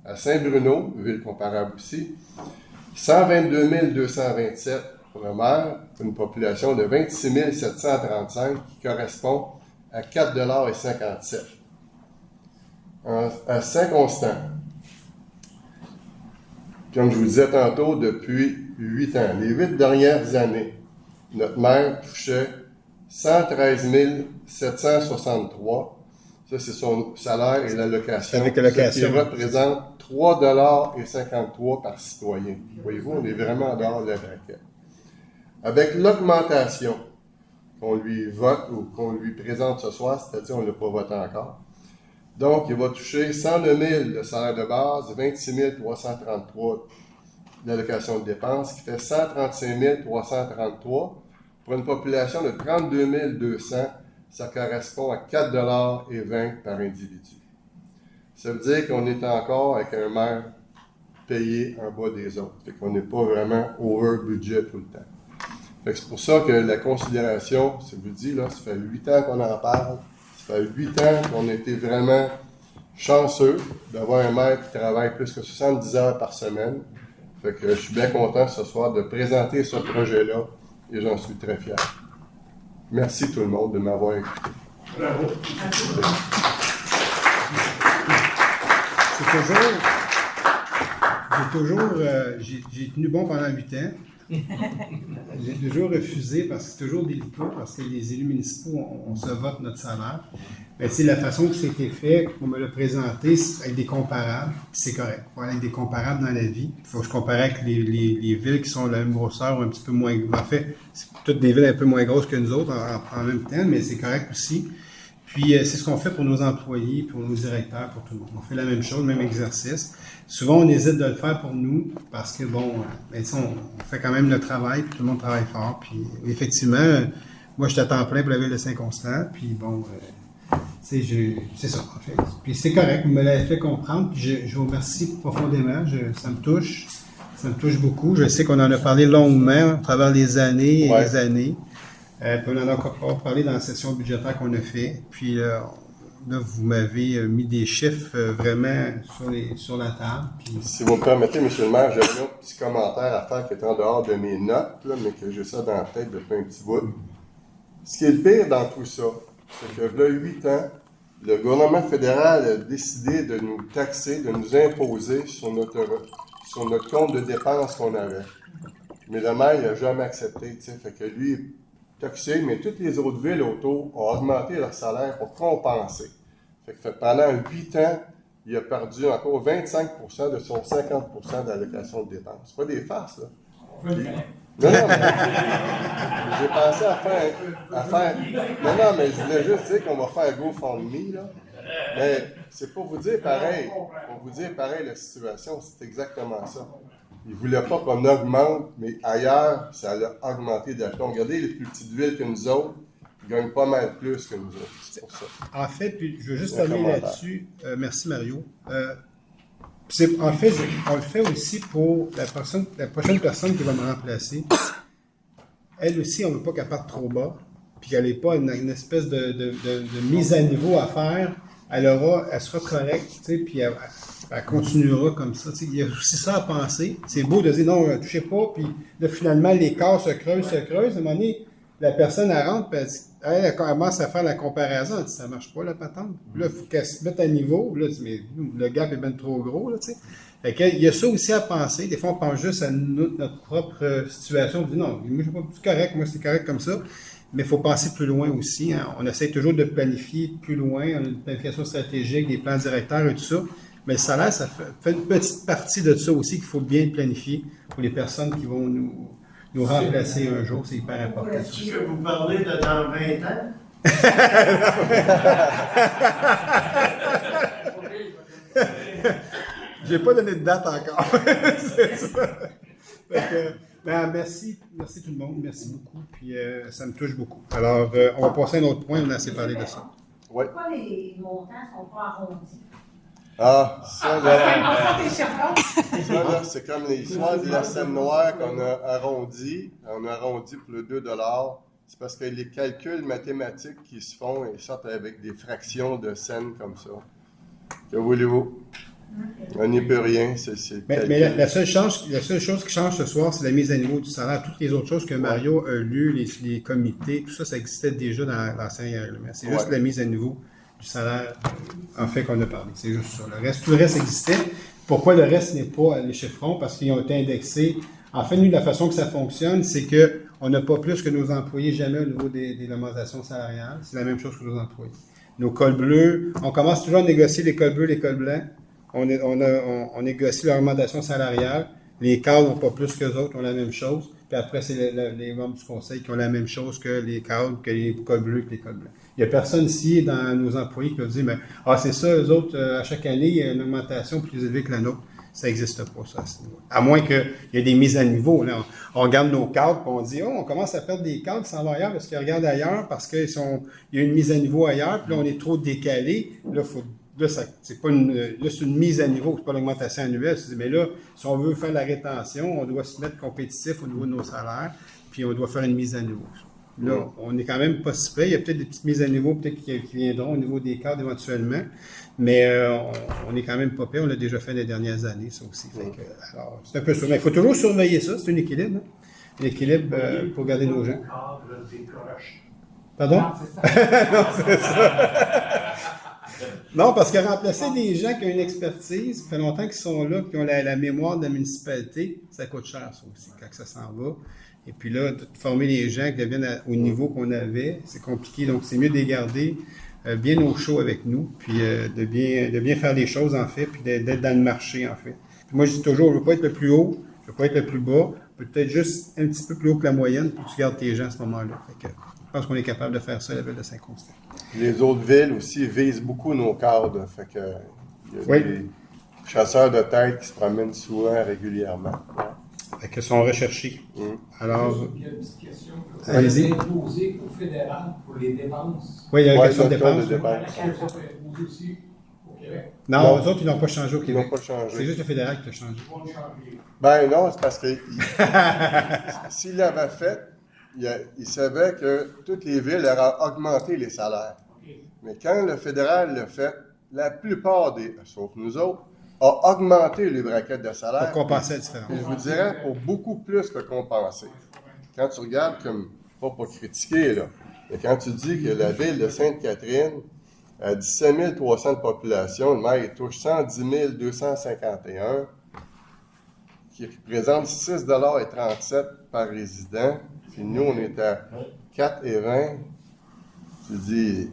À Saint-Bruno, ville comparable aussi, 122 227 pour le maire, une population de 26 735, qui correspond à 4,57 $. À Saint-Constant, comme je vous disais tantôt, depuis 8 ans, les 8 dernières années, notre maire touchait 113 763. Ça, c'est son salaire et l'allocation. Avec l'allocation. Ce qui représente 3,53 $ par citoyen. Voyez-vous, on est vraiment en dehors de la braquette. Avec l'augmentation qu'on lui vote ou qu'on lui présente ce soir, c'est-à-dire on ne l'a pas voté encore, donc il va toucher 109 000 de salaire de base, 26 333 d'allocation de dépenses, qui fait 135 333 pour une population de 32 200, ça correspond à 4,20 $ par individu. Ça veut dire qu'on est encore avec un maire payé en bas des autres. Fait qu'on n'est pas vraiment over budget tout le temps. Fait que c'est pour ça que la considération, ça vous dit, là, ça fait 8 ans qu'on en parle, ça fait 8 ans qu'on a été vraiment chanceux d'avoir un maire qui travaille plus que 70 heures par semaine. Fait que je suis bien content ce soir de présenter ce projet-là et j'en suis très fier. Merci tout le monde de m'avoir écouté. Bravo. J'ai tenu bon pendant 8 ans. J'ai toujours refusé parce que c'est toujours délicat, parce que les élus municipaux, on se vote notre salaire. Mais c'est la façon que c'était fait, on me l'a présenté avec des comparables, c'est correct. Il faut aller avec des comparables dans la vie. Il faut que je compare avec les villes qui sont de la même grosseur ou un petit peu moins. En fait, c'est toutes des villes un peu moins grosses que nous autres en même temps, mais c'est correct aussi. Puis c'est ce qu'on fait pour nos employés, pour nos directeurs, pour tout le monde. On fait la même chose, le même exercice. Souvent, on hésite de le faire pour nous parce que, bon, on fait quand même le travail, puis tout le monde travaille fort. Puis effectivement, moi, je suis à temps plein pour la ville de Saint-Constant, puis bon, c'est ça, en fait. Puis c'est correct, vous me l'avez fait comprendre, puis je vous remercie profondément. Ça me touche beaucoup. Je sais qu'on en a parlé longuement à travers les années et les années. Puis on en a encore parlé dans la session budgétaire qu'on a fait. Puis là, vous m'avez mis des chiffres vraiment sur la table. Puis... Si vous me permettez, M. le maire, j'ai un petit commentaire à faire qui est en dehors de mes notes, là, mais que j'ai ça dans la tête depuis un petit bout. Ce qui est le pire dans tout ça, c'est que là, 8 ans, le gouvernement fédéral a décidé de nous taxer, de nous imposer sur notre compte de dépenses qu'on avait. Mais le maire, il n'a jamais accepté, tu sais, fait que lui, taxé, mais toutes les autres villes autour ont augmenté leur salaire pour compenser. Fait que pendant 8 ans, il a perdu encore 25% de son 50% d'allocation de dépenses. C'est pas des farces, là. Non, mais j'ai pensé à faire... Non, mais je voulais juste dire qu'on va faire GoFundMe, là. Mais c'est pour vous dire pareil. Pour vous dire pareil, la situation, c'est exactement ça. Ils ne voulaient pas qu'on augmente, mais ailleurs, ça a augmenté d'aplomb. Regardez les plus petites villes que nous autres, ils gagnent pas mal plus que nous autres. C'est pour ça. En fait, puis je veux juste terminer là-dessus. Merci Mario. En fait, on le fait aussi pour la prochaine personne qui va me remplacer. Elle aussi, on ne veut pas qu'elle parte trop bas, puis qu'elle n'ait pas une espèce de mise à niveau à faire. Elle sera correcte, tu sais, puis elle continuera comme ça. Il y a aussi ça à penser. C'est beau de dire non, ne touchez pas, puis là, finalement, les corps se creusent. À un moment donné, la personne, elle rentre, puis elle commence à faire la comparaison. Elle dit ça marche pas, la patente. Là, il faut qu'elle se mette à niveau. Là, mais le gap est bien trop gros, là, tu sais. Fait que, il y a ça aussi à penser. Des fois, on pense juste à notre propre situation. On dit non, moi, c'est correct, moi, c'est correct comme ça. Mais il faut penser plus loin aussi. Hein. On essaie toujours de planifier plus loin. On a une planification stratégique, des plans directeurs et tout ça. Mais le salaire, ça fait une petite partie de ça aussi qu'il faut bien planifier pour les personnes qui vont nous remplacer un jour. C'est hyper important. Est-ce que vous parlez de dans 20 ans? J'ai pas donné de date encore. C'est ça. Merci tout le monde. Merci beaucoup. Puis ça me touche beaucoup. Alors, on va passer à un autre point. On a assez parlé de ça. Oui. Pourquoi les montants ne sont pas arrondis? Ah, ça, là, Enfant des chercheurs. ça, là, c'est comme l'histoire de la scène noire qu'on a arrondi. On a arrondi pour le 2 $. C'est parce que les calculs mathématiques qui se font, ils sortent avec des fractions de scènes comme ça. Que voulez-vous? On n'y peut rien. Mais la seule chose qui change ce soir, c'est la mise à niveau du salaire. Toutes les autres choses que Mario a lues, les comités, tout ça, ça existait déjà dans l'ancien règlement. C'est juste la mise à niveau du salaire, en fait, qu'on a parlé. C'est juste ça. Tout le reste existait. Pourquoi le reste n'est pas les chiffrons? Parce qu'ils ont été indexés. En fait, nous, la façon que ça fonctionne, c'est qu'on n'a pas plus que nos employés jamais au niveau des augmentations salariales. C'est la même chose que nos employés. Nos cols bleus, on commence toujours à négocier les cols bleus, les cols blancs. On négocie leur augmentation salariale. Les cadres n'ont pas plus qu'eux autres, ont la même chose. Puis après, c'est les membres du conseil qui ont la même chose que les cadres, que les cols bleus, que les cols blancs. Il n'y a personne ici dans nos employés qui va dire, mais c'est ça, eux autres, à chaque année, il y a une augmentation plus élevée que la nôtre. Ça n'existe pas, ça, à ce niveau. À moins qu'il y ait des mises à niveau. Là. On regarde nos cadres, puis on dit, on commence à perdre des cadres qui s'en vont ailleurs parce qu'ils regardent ailleurs, parce qu'il y a une mise à niveau ailleurs, puis là, on est trop décalé. Là, c'est une mise à niveau, c'est pas l'augmentation annuelle. Mais là, si on veut faire la rétention, on doit se mettre compétitif au niveau de nos salaires, puis on doit faire une mise à niveau. Là, on est quand même pas si près. Il y a peut-être des petites mises à niveau qui viendront au niveau des cadres éventuellement, mais on est quand même pas près. On l'a déjà fait les dernières années, ça aussi. Alors, c'est un peu ça. Mais il faut toujours surveiller ça. C'est un équilibre. Hein? Un équilibre pour garder nos gens. Pardon? Non, c'est ça. Non, c'est ça. Non, parce que remplacer des gens qui ont une expertise, ça fait longtemps qu'ils sont là, qui ont la mémoire de la municipalité, ça coûte cher, ça aussi, quand ça s'en va. Et puis là, de former les gens qui deviennent au niveau qu'on avait, c'est compliqué. Donc, c'est mieux de les garder bien au chaud avec nous, puis de bien faire les choses, en fait, puis d'être dans le marché, en fait. Puis moi, je dis toujours, je ne veux pas être le plus haut, je ne veux pas être le plus bas, peut-être juste un petit peu plus haut que la moyenne, puis tu gardes tes gens à ce moment-là. Fait que, je pense qu'on est capable de faire ça à la ville de Saint-Constant. Les autres villes aussi visent beaucoup nos cadres. Fait que il y a des chasseurs de tête qui se promènent souvent régulièrement. Fait que sont recherchés. Alors, Il y a une petite question. Allez-y. C'est imposé au fédéral pour les dépenses. oui, il y a une question de le taux dépenses. de dépenses. Est-ce que ça fait imposer aussi au Québec? Non, eux autres, ils n'ont pas changé au Ils Québec. n'ont pas changé. C'est juste le fédéral qui a changé. Ils vont le changer. Ben non, c'est parce que s'il l'avait fait, il savait que toutes les villes auraient augmenté les salaires. Mais quand le fédéral l'a fait, la plupart sauf nous autres, a augmenté les braquettes de salaire. Pour compenser la différence. Puis je vous dirais, pour beaucoup plus que compenser. Quand tu regardes comme, pas pour critiquer, là, mais quand tu dis que la ville de Sainte-Catherine a 17 300 de population, le maire touche 110 251, qui représente 6,37 $ par résident, puis nous, on est à 4,20 $. Tu dis,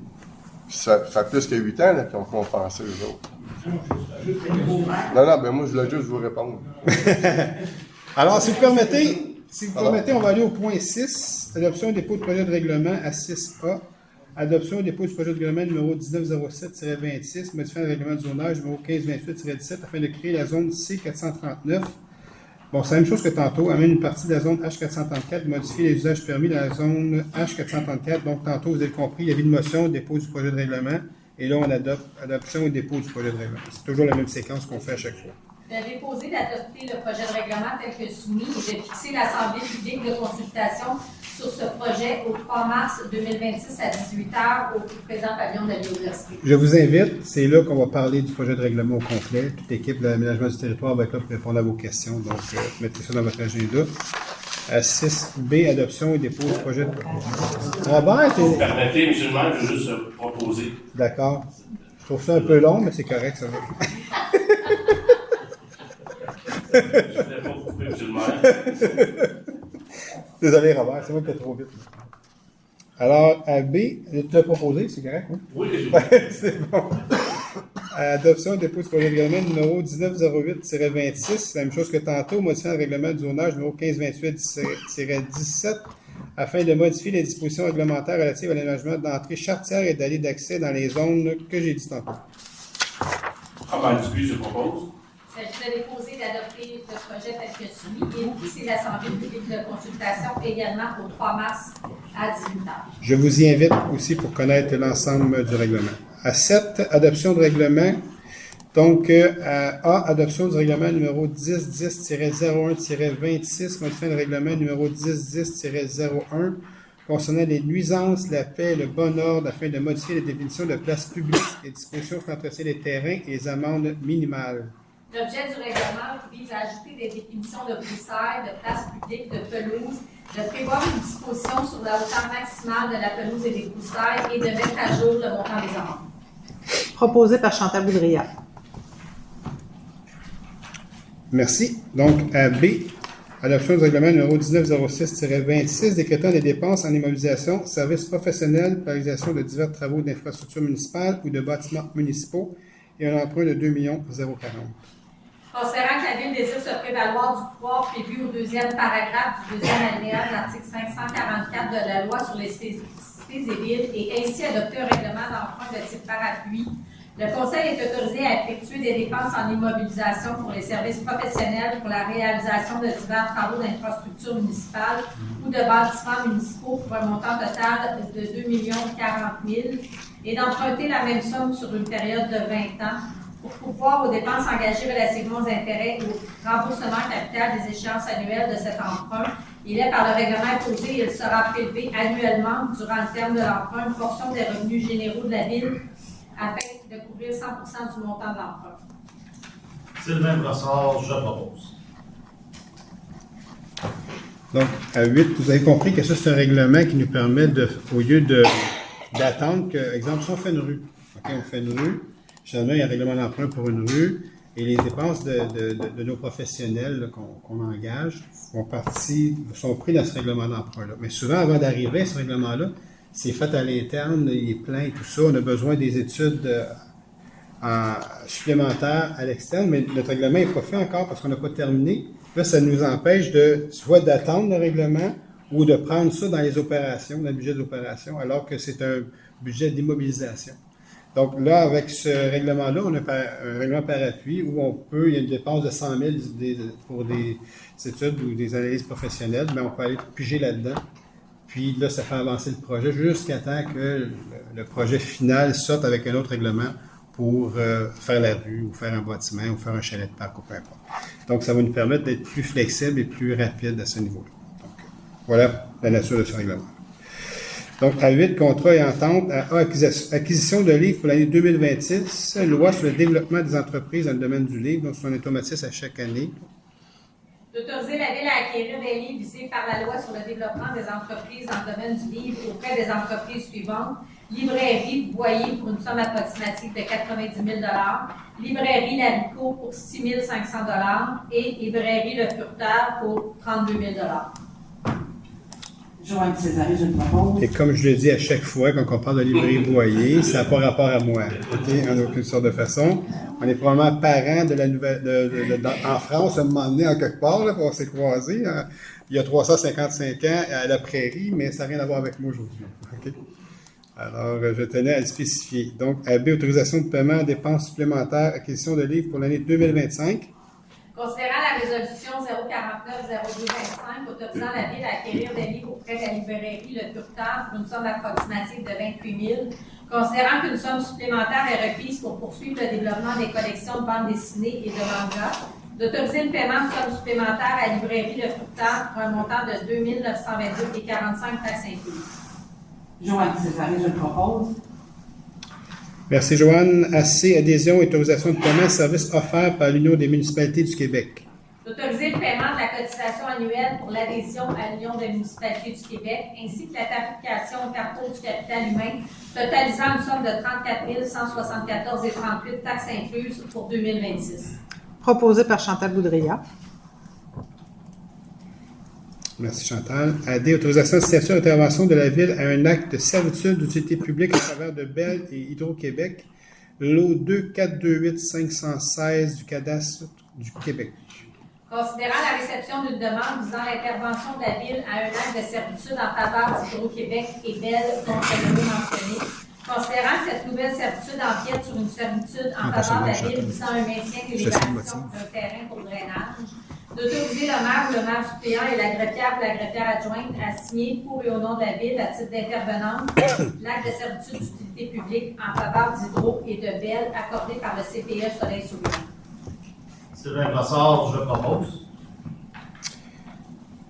ça fait plus que 8 ans là, qu'ils ont compensé eux autres. Non, ben moi, je voulais juste vous répondre. Alors, si vous permettez, on va aller au point 6, adoption et dépôt de projet de règlement à 6A. Adoption et dépôt du projet de règlement numéro 1907-26, modifiant le règlement du zonage numéro 1528-17 afin de créer la zone C439. Bon, c'est la même chose que tantôt. Amène une partie de la zone H434, modifier les usages permis dans la zone H434. Donc, tantôt, vous avez compris, il y avait une motion, dépôt du projet de règlement. Et là, on adopte adoption et dépôt du projet de règlement. C'est toujours la même séquence qu'on fait à chaque fois. De déposer d'adopter le projet de règlement tel que soumis et de fixer l'Assemblée publique de consultation sur ce projet au 3 mars 2026 à 18h au présent pavillon de la biodiversité. Je vous invite, c'est là qu'on va parler du projet de règlement au complet. Toute l'équipe de l'aménagement du territoire va être là pour répondre à vos questions. Donc, mettez ça dans votre agenda. À 6B, adoption et dépôt du projet de Robert, Permettez, M. le maire, je veux juste proposer. D'accord. Je trouve ça un peu long, mais c'est correct, ça va. Je ne voulais pas vous couper, M. le maire. Désolé, Robert, c'est moi qui ai trop vite. Alors, à B, tu l'as proposé, c'est correct, hein? Oui, C'est bon. Adoption et dépôt du projet de règlement numéro 1908-26, c'est la même chose que tantôt, modifiant le règlement du zonage numéro 1528-17, afin de modifier les dispositions réglementaires relatives à l'aménagement d'entrée charretière et d'allées d'accès dans les zones que j'ai dit tantôt. Travail discuté, je propose. Il s'agit de déposer et d'adopter le projet tel que suit et c'est l'Assemblée publique de consultation également au 3 mars à 18h. Je vous y invite aussi pour connaître l'ensemble du règlement. À 7, adoption de règlement. Donc, A, adoption du règlement numéro 1010-01-26, modifiant le règlement numéro 1010-01 concernant les nuisances, la paix et le bon ordre afin de modifier les définitions de places publiques, les dispositions sur l'entretien des terrains et les amendes minimales. L'objet du règlement vise à ajouter des définitions de broussailles, de places publiques, de pelouse, de prévoir une disposition sur la hauteur maximale de la pelouse et des broussailles et de mettre à jour le montant des amendes. Proposé par Chantal Boudria. Merci. Donc, à B, adoption du règlement numéro 1906-26, décrétant des dépenses en immobilisation, services professionnels, pour la réalisation de divers travaux d'infrastructures municipales ou de bâtiments municipaux et un emprunt de 2 040 000. Considérant que la Ville désire se prévaloir du pouvoir prévu au deuxième paragraphe du deuxième alinéa de l'article 544 de la loi sur les cités et villes et ainsi adopter un règlement d'emprunt de type parapluie, le Conseil est autorisé à effectuer des dépenses en immobilisation pour les services professionnels pour la réalisation de divers travaux d'infrastructures municipales ou de bâtiments municipaux pour un montant total de 2 040 000 et d'emprunter la même somme sur une période de 20 ans pour pouvoir aux dépenses engagées relativement aux intérêts et au remboursement capital des échéances annuelles de cet emprunt. Il est par le règlement imposé et il sera prélevé annuellement durant le terme de l'emprunt une portion des revenus généraux de la Ville afin de couvrir 100% du montant de l'emprunt. Sylvain Brassard, je propose. Donc, à 8, vous avez compris que ça, c'est un règlement qui nous permet, au lieu d'attendre que, exemple, si on fait une rue, OK, on fait une rue, généralement, il y a un règlement d'emprunt pour une rue, et les dépenses de nos professionnels là, qu'on engage sont pris dans ce règlement d'emprunt-là. Mais souvent, avant d'arriver à ce règlement-là, c'est fait à l'interne, il est plein et tout ça. On a besoin des études supplémentaires à l'externe, mais notre règlement n'est pas fait encore parce qu'on n'a pas terminé. Là, ça nous empêche soit d'attendre le règlement ou de prendre ça dans les opérations, dans le budget d'opération, alors que c'est un budget d'immobilisation. Donc là, avec ce règlement-là, on a un règlement par appui où il y a une dépense de 100 000 pour des études ou des analyses professionnelles, mais on peut aller piger là-dedans. Puis là, ça fait avancer le projet jusqu'à temps que le projet final sorte avec un autre règlement pour faire la rue ou faire un bâtiment ou faire un chalet de parc ou peu importe. Donc, ça va nous permettre d'être plus flexible et plus rapide à ce niveau-là. Donc, voilà la nature de ce règlement. Donc, à 8, contrat et entente. À A, acquisition de livres pour l'année 2026. Loi sur le développement des entreprises dans le domaine du livre. Donc, c'est un automatisme à chaque année. D'autoriser la Ville à acquérir des livres visés par la loi sur le développement des entreprises dans le domaine du livre auprès des entreprises suivantes. Librairie Boyer pour une somme approximative de 90 000 Librairie Lavico pour 6 500 et Librairie Le Furteur pour 32 000 Joanne Césaré, je le propose. Et comme je le dis à chaque fois, quand on parle de librairie Boyer, ça n'a pas rapport à moi, OK, en aucune sorte de façon. On est probablement parents de la nouvelle, en France, à un moment donné, en quelque part, là, on s'est croisés, hein, il y a 355 ans, à la Prairie, mais ça n'a rien à voir avec moi aujourd'hui, OK? Alors, je tenais à le spécifier. Donc, AB, autorisation de paiement, dépenses supplémentaires, acquisition de livres pour l'année 2025. Considérant la résolution 049-0225 autorisant la Ville à acquérir des livres auprès de la librairie Le Furteur pour une somme approximative de 28 000, considérant qu'une somme supplémentaire est requise pour poursuivre le développement des collections de bandes dessinées et de mangas, d'autoriser le paiement de somme supplémentaire à la librairie Le Furteur pour un montant de 2 922,45 taxes incluses. Joanne Césaré, je le propose. Merci, Joanne. AC, adhésion et autorisation de paiement, service offert par l'Union des municipalités du Québec. D'autoriser le paiement de la cotisation annuelle pour l'adhésion à l'Union des municipalités du Québec, ainsi que la tarification au carrefour du capital humain, totalisant une somme de 34 174,38 taxes incluses pour 2026. Proposé par Chantal Boudria. Merci, Chantal. AD, autorisation de signature d'intervention de la Ville à un acte de servitude d'utilité publique en faveur de Bell et Hydro-Québec lot 2428516 du cadastre du Québec. Considérant la réception d'une demande visant l'intervention de la Ville à un acte de servitude en faveur d'Hydro-Québec et Bell contre le lot mentionné, considérant que cette nouvelle servitude empiète sur une servitude en faveur de la Ville visant un maintien et l'évaluation d'un terrain pour drainage, d'autoriser le maire ou le maire suppléant et la greffière ou la greffière adjointe à signer pour et au nom de la Ville, à titre d'intervenante, l'acte de servitude d'utilité publique en faveur d'Hydro et de Bell accordé par le CPE Soleil-Souverain. Sylvain Brassard, je propose.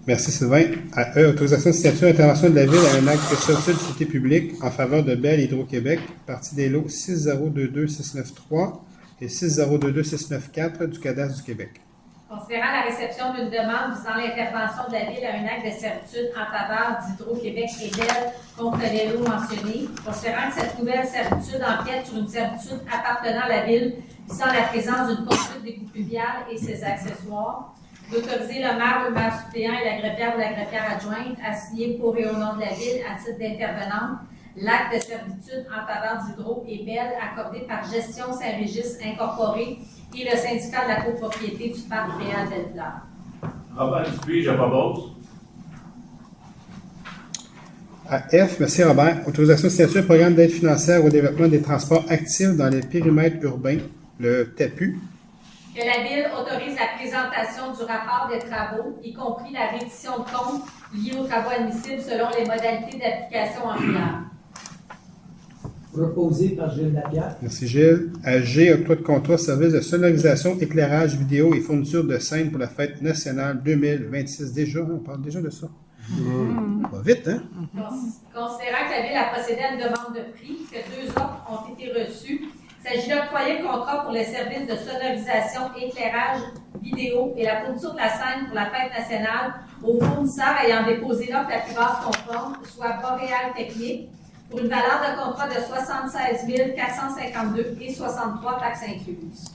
Merci Sylvain. À E, autorisation de signature d'intervention de la Ville à un acte de servitude d'utilité publique en faveur de Bell Hydro-Québec, partie des lots 6022693 et 6022694 du cadastre du Québec. Considérant la réception d'une demande visant l'intervention de la Ville à un acte de servitude en faveur d'Hydro-Québec et Bell contre les lots mentionnés, considérant que cette nouvelle servitude empiète sur une servitude appartenant à la Ville visant la présence d'une conduite d'égout pluvial et ses accessoires, d'autoriser le maire ou le maire suppléant et la greffière ou la greffière adjointe à signer pour et au nom de la Ville, à titre d'intervenante, l'acte de servitude en faveur d'Hydro et Bell accordé par Gestion Saint-Régis Incorporée et le syndicat de la copropriété du parc Réal Belle-Fleur. Robert Dupuis, je propose. À F, merci Robert. Autorisation de signature programme d'aide financière au développement des transports actifs dans les périmètres urbains, le TAPU. Que la Ville autorise la présentation du rapport des travaux, y compris la reddition de comptes liés aux travaux admissibles selon les modalités d'application en vigueur. Proposé par Gilles Lapierre. Merci Gilles. À G, octroi de contrat, service de sonorisation, éclairage vidéo et fourniture de scène pour la fête nationale 2026. Déjà, on parle déjà de ça. Va vite, hein? Considérant que la Ville a procédé à une demande de prix, que 2 offres ont été reçues, il s'agit d'octroyer le contrat pour les services de sonorisation, éclairage, vidéo et la fourniture de la scène pour la fête nationale aux fournisseurs ayant déposé l'offre la plus basse conforme, soit Boréal Technique, pour une valeur de contrat de 76 452 et 63 taxes incluses.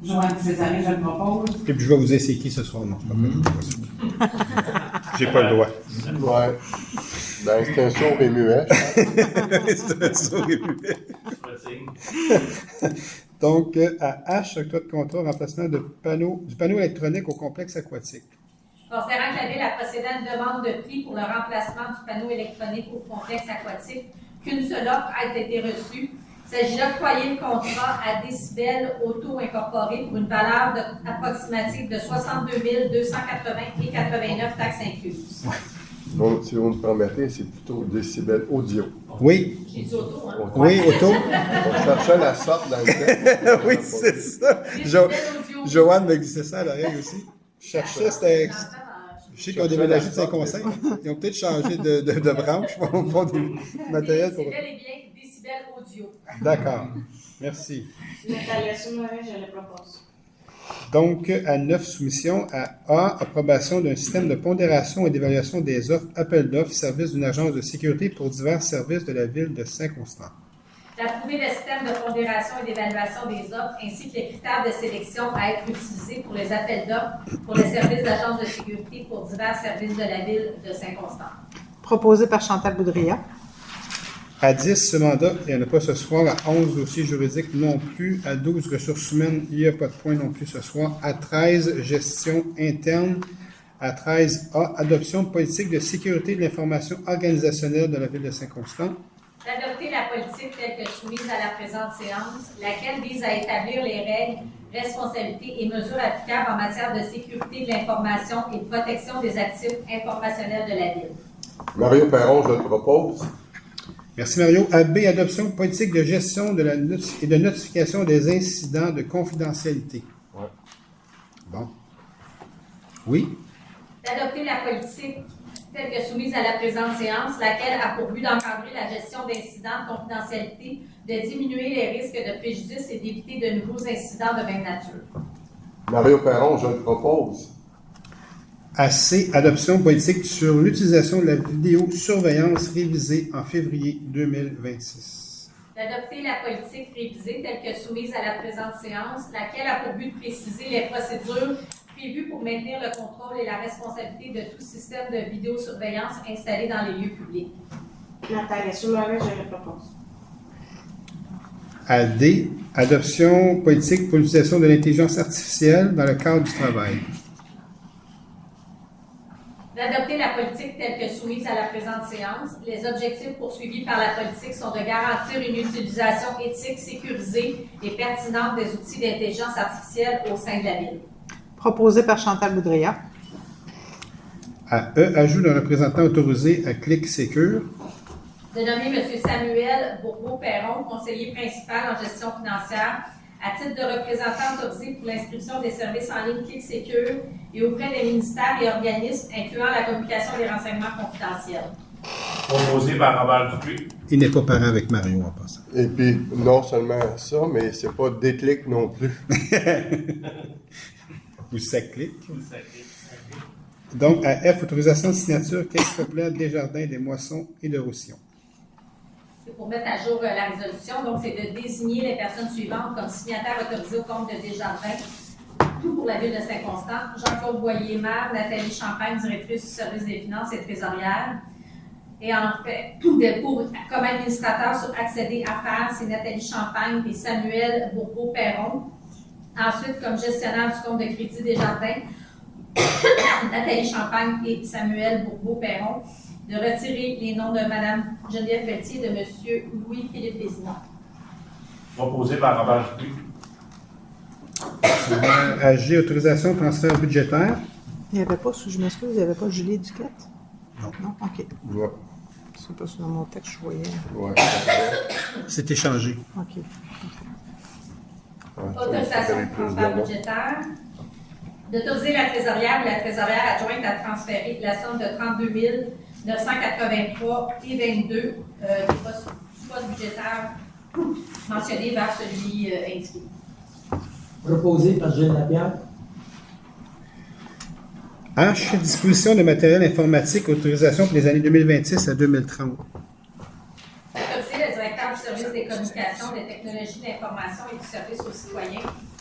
Joanne Césaré, je le propose. Et puis je vais vous dire c'est qui ce soir. Non, c'est pas J'ai pas le droit. Ouais. Ben, c'est un sourd et muet. C'est un sourd et muet. Donc, à H, octroi de contrat, remplacement du panneau électronique au complexe aquatique. Considérant que la Ville a procédé à une demande de prix pour le remplacement du panneau électronique au complexe aquatique, qu'une seule offre a été reçue, il s'agit d'octroyer le contrat à Décibel Auto Incorporé pour une valeur approximative de 62 280 et 89 taxes incluses. Donc, si vous me permettez, c'est plutôt Décibel Audio. Oui. J'ai dit auto, hein? Oui, auto. On cherchait la sorte dans le texte. Oui, c'est ça. Joanne me glissait ça à l'oreille aussi. Je cherchais, c'était. Je sais qu'ils ont déménagé de Saint-Conseil. Ils ont peut-être changé de branche pour avoir du matériel pour. Décibel et bien Décibel Audio. D'accord. Merci. Nathalie Soumarin, je le propose. Donc, à 9, soumission. À A, approbation d'un système de pondération et d'évaluation des offres, appel d'offres, service d'une agence de sécurité pour divers services de la ville de Saint-Constant. D'approuver le système de pondération et d'évaluation des offres ainsi que les critères de sélection à être utilisés pour les appels d'offres pour les services d'agence de sécurité pour divers services de la ville de Saint-Constant. Proposé par Chantal Boudria. À 10, ce mandat, il n'y en a pas ce soir. À 11, dossier juridique non plus. À 12, ressources humaines, il n'y a pas de point non plus ce soir. À 13, gestion interne. À 13A, adoption de politique de sécurité de l'information organisationnelle de la ville de Saint-Constant. D'adopter la politique telle que soumise à la présente séance, laquelle vise à établir les règles, responsabilités et mesures applicables en matière de sécurité de l'information et de protection des actifs informationnels de la ville. Mario Perron, je le propose. Merci Mario. À B, adoption de politique de gestion et de notification des incidents de confidentialité. Ouais. Bon. Oui. D'adopter la politique telle que soumise à la présente séance, laquelle a pour but d'encadrer la gestion d'incidents de confidentialité, de diminuer les risques de préjudice et d'éviter de nouveaux incidents de même nature. Mario Perron, je le propose. À C, adoption politique sur l'utilisation de la vidéosurveillance révisée en février 2026. D'adopter la politique révisée telle que soumise à la présente séance, laquelle a pour but de préciser les procédures prévues pour maintenir le contrôle et la responsabilité de tout système de vidéosurveillance installé dans les lieux publics. Nathalie Soumarin, je le propose. À D, adoption politique pour l'utilisation de l'intelligence artificielle dans le cadre du travail. D'adopter la politique telle que soumise à la présente séance. Les objectifs poursuivis par la politique sont de garantir une utilisation éthique, sécurisée et pertinente des outils d'intelligence artificielle au sein de la Ville. Proposé par Chantal Boudria. À E, ajout d'un représentant autorisé à Clic Secure. De nommer M. Samuel Bourbeau-Perron, conseiller principal en gestion financière, à titre de représentant autorisé pour l'inscription des services en ligne Clic Secure et auprès des ministères et organismes incluant la communication des renseignements confidentiels. Proposé par Robert Dupuis. Il n'est pas parent avec Mario en passant. Et puis, non seulement ça, mais c'est pas Déclic non plus. Ou ça clique. Donc, à F, autorisation de signature, caisse populaire Desjardins, des Moissons et de Roussillon. C'est pour mettre à jour la résolution. Donc, c'est de désigner les personnes suivantes comme signataires autorisés au compte de Desjardins, tout pour la Ville de Saint-Constant. Jean-Claude Boyer-Maire, Nathalie Champagne, directrice du service des finances et trésorière. Et en fait, comme administrateur sur Accéder Affaires, c'est Nathalie Champagne et Samuel Bourbeau-Perron. Ensuite, comme gestionnaire du compte de crédit Desjardins, Nathalie Champagne et Samuel Bourbeau-Perron. De retirer les noms de Mme Geneviève Pelletier et de M. Louis-Philippe Vézina. Proposé par Robert Dupuis. À G, autorisation de transfert budgétaire. Il n'y avait pas, je m'excuse, il n'y avait pas Julie Duquette? Non. Non? OK. Ouais. C'est pas sur mon texte, je voyais. Ouais. C'est échangé. OK. Autorisation de transfert budgétaire. D'autoriser la trésorière ou la trésorière adjointe à transférer la somme de 32 983 et 22 du poste budgétaire mentionné vers celui indiqué. Proposé par Gilles Lapierre. H, disposition de matériel informatique, autorisation pour les années 2026 à 2030. Autoriser le directeur du service des communications, des technologies d'information et du service aux citoyens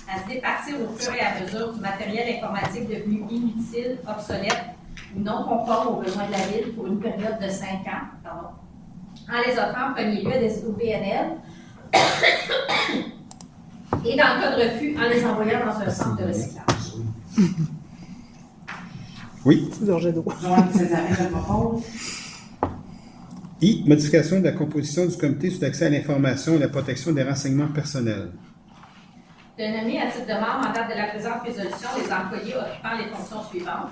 à se départir au fur et à mesure du matériel informatique devenu inutile, obsolète ou non conforme aux besoins de la Ville pour une période de 5 ans, en les offrant en premier lieu des OBNL et dans le cas de refus, en les envoyant dans un centre de recyclage. Oui. C'est gorgé d'eau. Joanne Césarin, je propose. I, modification de la composition du comité sur l'accès à l'information et la protection des renseignements personnels. De nommer à titre de membre en date de la présente résolution les employés occupant les fonctions suivantes.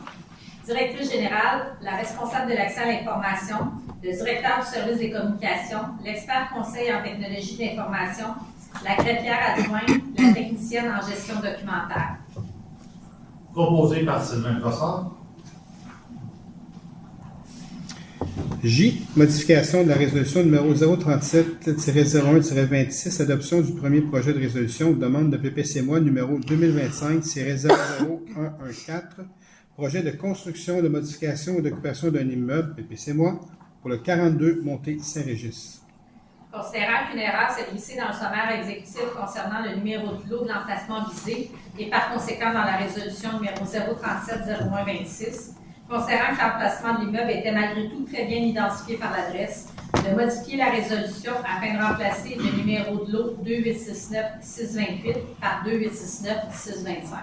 Directrice générale, la responsable de l'accès à l'information, le directeur du service des communications, l'expert conseil en technologie d'information, la greffière adjointe, la technicienne en gestion documentaire. Proposé par Sylvain Brossard. J, modification de la résolution numéro 037-01-26, adoption du premier projet de résolution, demande de PPC-MOI numéro 2025-00114, projet de construction, de modification ou d'occupation d'un immeuble, PPC-MOI, pour le 42 Montée Saint-Régis. Considérant qu'une erreur s'est glissée dans le sommaire exécutif concernant le numéro de lot de l'emplacement visé et par conséquent dans la résolution numéro 037-0126, considérant que l'emplacement de l'immeuble était malgré tout très bien identifié par l'adresse, de modifier la résolution afin de remplacer le numéro de lot 2869-628 par 2869-625.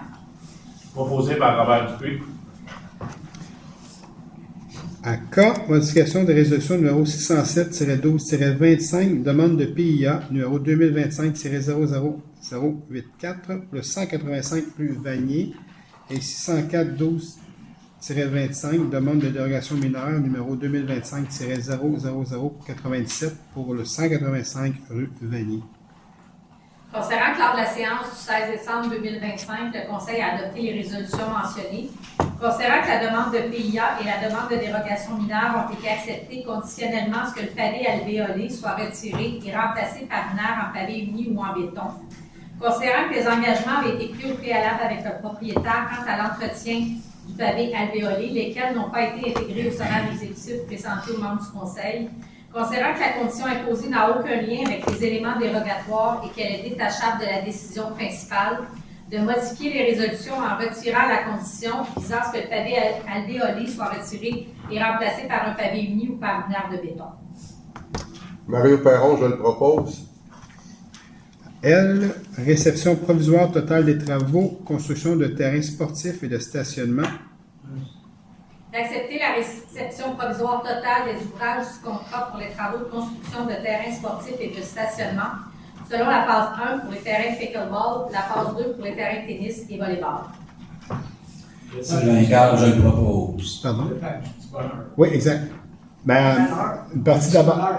Proposé par Robert Dupuis. À K, modification de résolution numéro 607-12-25, demande de PIA numéro 2025-00084, le 185 rue Vanier et 604-12-25, demande de dérogation mineure numéro 2025-00097 pour le 185 rue Vanier. Considérant que lors de la séance du 16 décembre 2025, le Conseil a adopté les résolutions mentionnées, considérant que la demande de PIA et la demande de dérogation mineure ont été acceptées conditionnellement à ce que le pavé alvéolé soit retiré et remplacé par une aire en pavé uni ou en béton, considérant que les engagements avaient été pris au préalable avec le propriétaire quant à l'entretien du pavé alvéolé, lesquels n'ont pas été intégrés au sommaire exécutif présenté aux membres du Conseil, considérant que la condition imposée n'a aucun lien avec les éléments dérogatoires et qu'elle est détachable de la décision principale, de modifier les résolutions en retirant la condition visant à ce que le pavé alvéolé soit retiré et remplacé par un pavé uni ou par une aire de béton. Mario Perron, je le propose. L, réception provisoire totale des travaux, construction de terrains sportifs et de stationnement. D'accepter la réception provisoire totale des ouvrages du contrat pour les travaux de construction de terrains sportifs et de stationnement, selon la phase 1 pour les terrains de pickleball, la phase 2 pour les terrains de tennis et volleyball. Sylvain Carl, je le propose. Pardon? Oui, exact. Ben, une partie d'abord.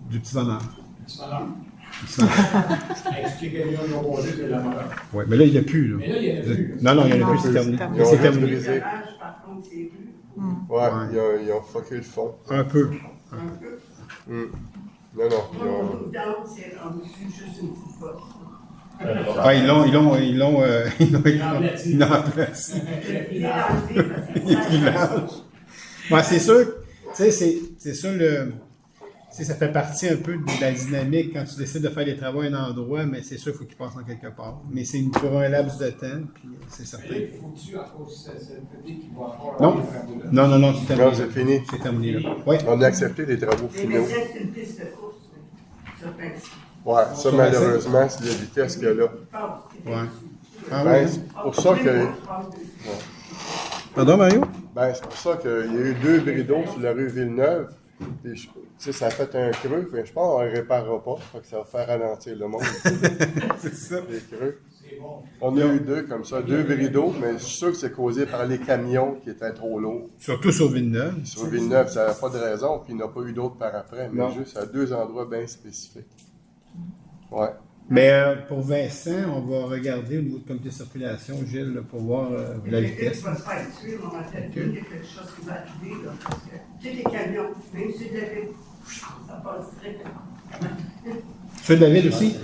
Du petit bonheur. Petit bonheur. Du petit bonheur. Expliquez-lui un projet de la malheur. Oui, mais là, il n'y en a plus. Là. Mais là, il y en a plus. Non, il n'y en a Non, plus, c'est terminé. Ils ont C'est juste terminé. brisé. Par contre, c'est vu. Ouais, ils ont fucké le fond. Un peu. Un peu. Non, non. Ils ont... Mon down, c'est rendu juste une petite botte. Ah, ils l'ont aplati. aplati. Il est enlevé parce que Il est plus large. Ouais, c'est sûr, tu sais, c'est ça le. Tu sais, ça fait partie un peu de la dynamique quand tu décides de faire des travaux à un endroit, mais c'est sûr qu'il faut qu'ils passent en quelque part. Mais c'est pour un laps de temps, puis c'est certain. Mais là, il faut-tu, à cause de cette petite qui va encore Non. aller faire de là? Non, c'est terminé. Non, c'est fini. C'est terminé, là. Oui. On a accepté les travaux Les finaux. médecins, c'est une piste de course. Sur principe. Ouais, ça, malheureusement, c'est la vitesse qu'il y a là. Ouais. Ah Ben, oui. c'est pour ça que... Pardon, Mario? Ben, c'est pour ça qu'il y a eu 2 bris d'eau sur la rue Villeneuve. Et tu sais, ça a fait un creux. Fait, je pense qu'on ne réparera pas. Fait que ça va faire ralentir le monde. C'est ça. Les creux. C'est bon. On a eu 2 comme ça, 2 bris d'eau, mais je suis sûr que c'est causé par les camions qui étaient trop lourds. Surtout sur Villeneuve. Sur Villeneuve, ça n'a pas de raison, puis il n'y en a pas eu d'autres par après, mais Non. juste à 2 endroits bien spécifiques. Ouais. Mais pour Vincent, on va regarder au niveau du comité de circulation, Gilles, là, pour voir la vitesse. Tu vas te faire tuer, on va te dire qu'il y a quelque chose qui va arriver, là, parce que tu sais, les camions, même si de la ville, ça passe très bien. Ceux de la ville aussi?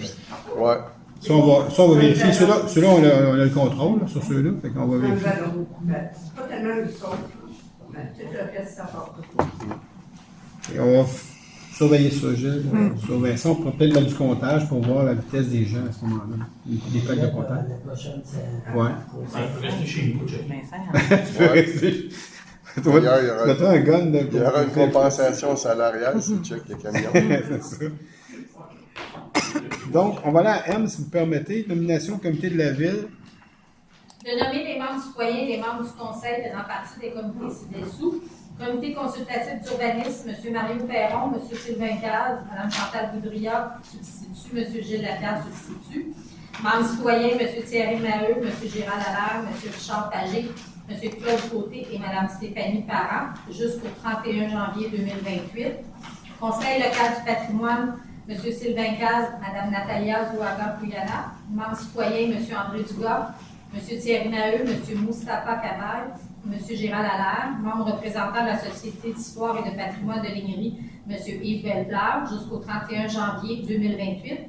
Ouais. Ça, on va vérifier. Ceux-là, on a le contrôle là, sur ceux-là, fait qu'on va Un vérifier. ballon, ben, c'est pas tellement une sauce, mais tout le reste, ça part. Et on va surveiller ça, Gilles, sur Vincent. On pourra peut-être mettre du comptage pour voir la vitesse des gens à ce moment-là. Des plaques de comptage. La prochaine, c'est... Ouais. Il faut rester chez nous, checker. Vincent, Tu peux rester. Toi, D'ailleurs, il y aura- tu mettras un gun de Il y aura une compensation salariale si tu checkes les camions. C'est ça. Donc, on va aller à M, si vous permettez. Nomination au comité de la ville. De nommer les membres citoyens et les membres du conseil faisant partie des comités ci-dessous. Comité consultatif d'urbanisme, M. Mario Perron, M. Sylvain Caz, Mme Chantal Boudria, substitut, M. Gilles Lapierre, substitut. Membres citoyens, M. Thierry Maheu, M. Gérald Allaire, M. Richard Pagé, M. Claude Côté et Mme Stéphanie Parent, jusqu'au 31 janvier 2028. Conseil local du patrimoine, M. Sylvain Caz, Mme Natalia Zouaga-Pouyana. Membre citoyen, M. André Dugas, M. Thierry Maheu, M. Moustapha Kabal, M. Gérald Allaire. Membre représentant de la Société d'histoire et de patrimoine de Lignerie, M. Yves Bellemare, jusqu'au 31 janvier 2028.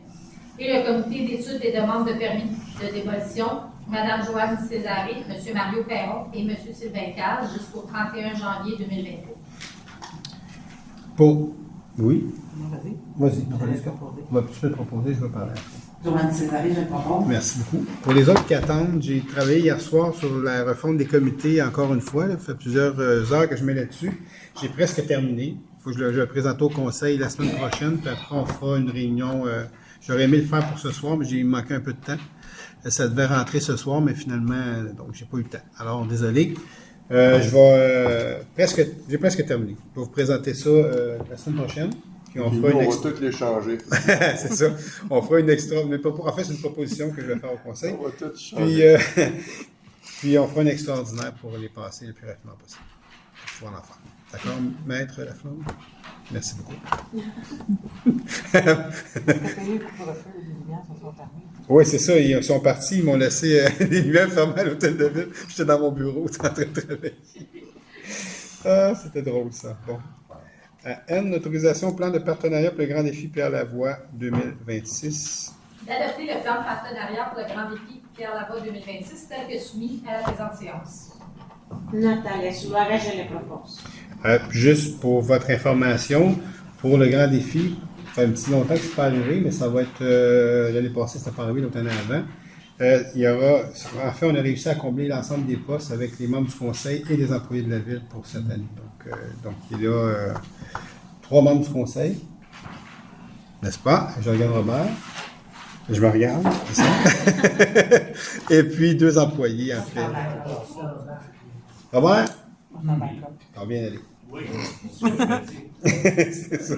Et le comité d'études des demandes de permis de démolition, Mme Joanne Césaré, M. Mario Perron et M. Sylvain Caz, jusqu'au 31 janvier 2028. Pour. Oui. vas-y. Vas-y. Je vais proposer. Tu peux te proposer, je vais parler après. Joanne Césaré, je le propose. Merci beaucoup. Pour les autres qui attendent, j'ai travaillé hier soir sur la refonte des comités, encore une fois. Ça fait plusieurs heures que je mets là-dessus. J'ai presque terminé. Il faut que je le présente au conseil la semaine prochaine, puis après on fera une réunion. J'aurais aimé le faire pour ce soir, mais j'ai manqué un peu de temps. Ça devait rentrer ce soir, mais finalement, donc j'ai pas eu le temps. Alors, désolé. J'ai presque terminé. Je vais vous présenter ça la semaine prochaine. Puis on Puis fera nous, une on va tous les changer. c'est ça. On fera une extra. En fait, c'est une proposition que je vais faire au conseil. On va tous changer. Puis on fera une extraordinaire pour les passer le plus rapidement possible. Je pourrai en faire. D'accord, Maître Laflamme? Merci beaucoup. T'as payé le couvre-feu, les lumières sont fermées. Oui, c'est ça. Ils sont partis. Ils m'ont laissé les lumières fermées à l'hôtel de ville. J'étais dans mon bureau, en train de travailler. Ah, c'était drôle, ça. Bon. À N, autorisation au plan de partenariat pour le Grand Défi Pierre Lavoie 2026. D'adopter le plan de partenariat pour le Grand Défi Pierre Lavoie 2026 tel que soumis à la présente séance. Natalia Souarez, je le propose. Juste pour votre information, pour le Grand Défi, ça fait un petit longtemps que c'est pas arrivé, mais ça va être l'année passée, c'était pas arrivé, l'autre année avant. Il y aura, en fait, on a réussi à combler l'ensemble des postes avec les membres du conseil et les employés de la ville pour cette année. Donc il y a 3 membres du conseil, n'est-ce pas? Je regarde Robert. Je me regarde, c'est ça. Et puis 2 employés, en fait. Robert? On a bien compris. Ça va bien aller. Oui. C'est ça.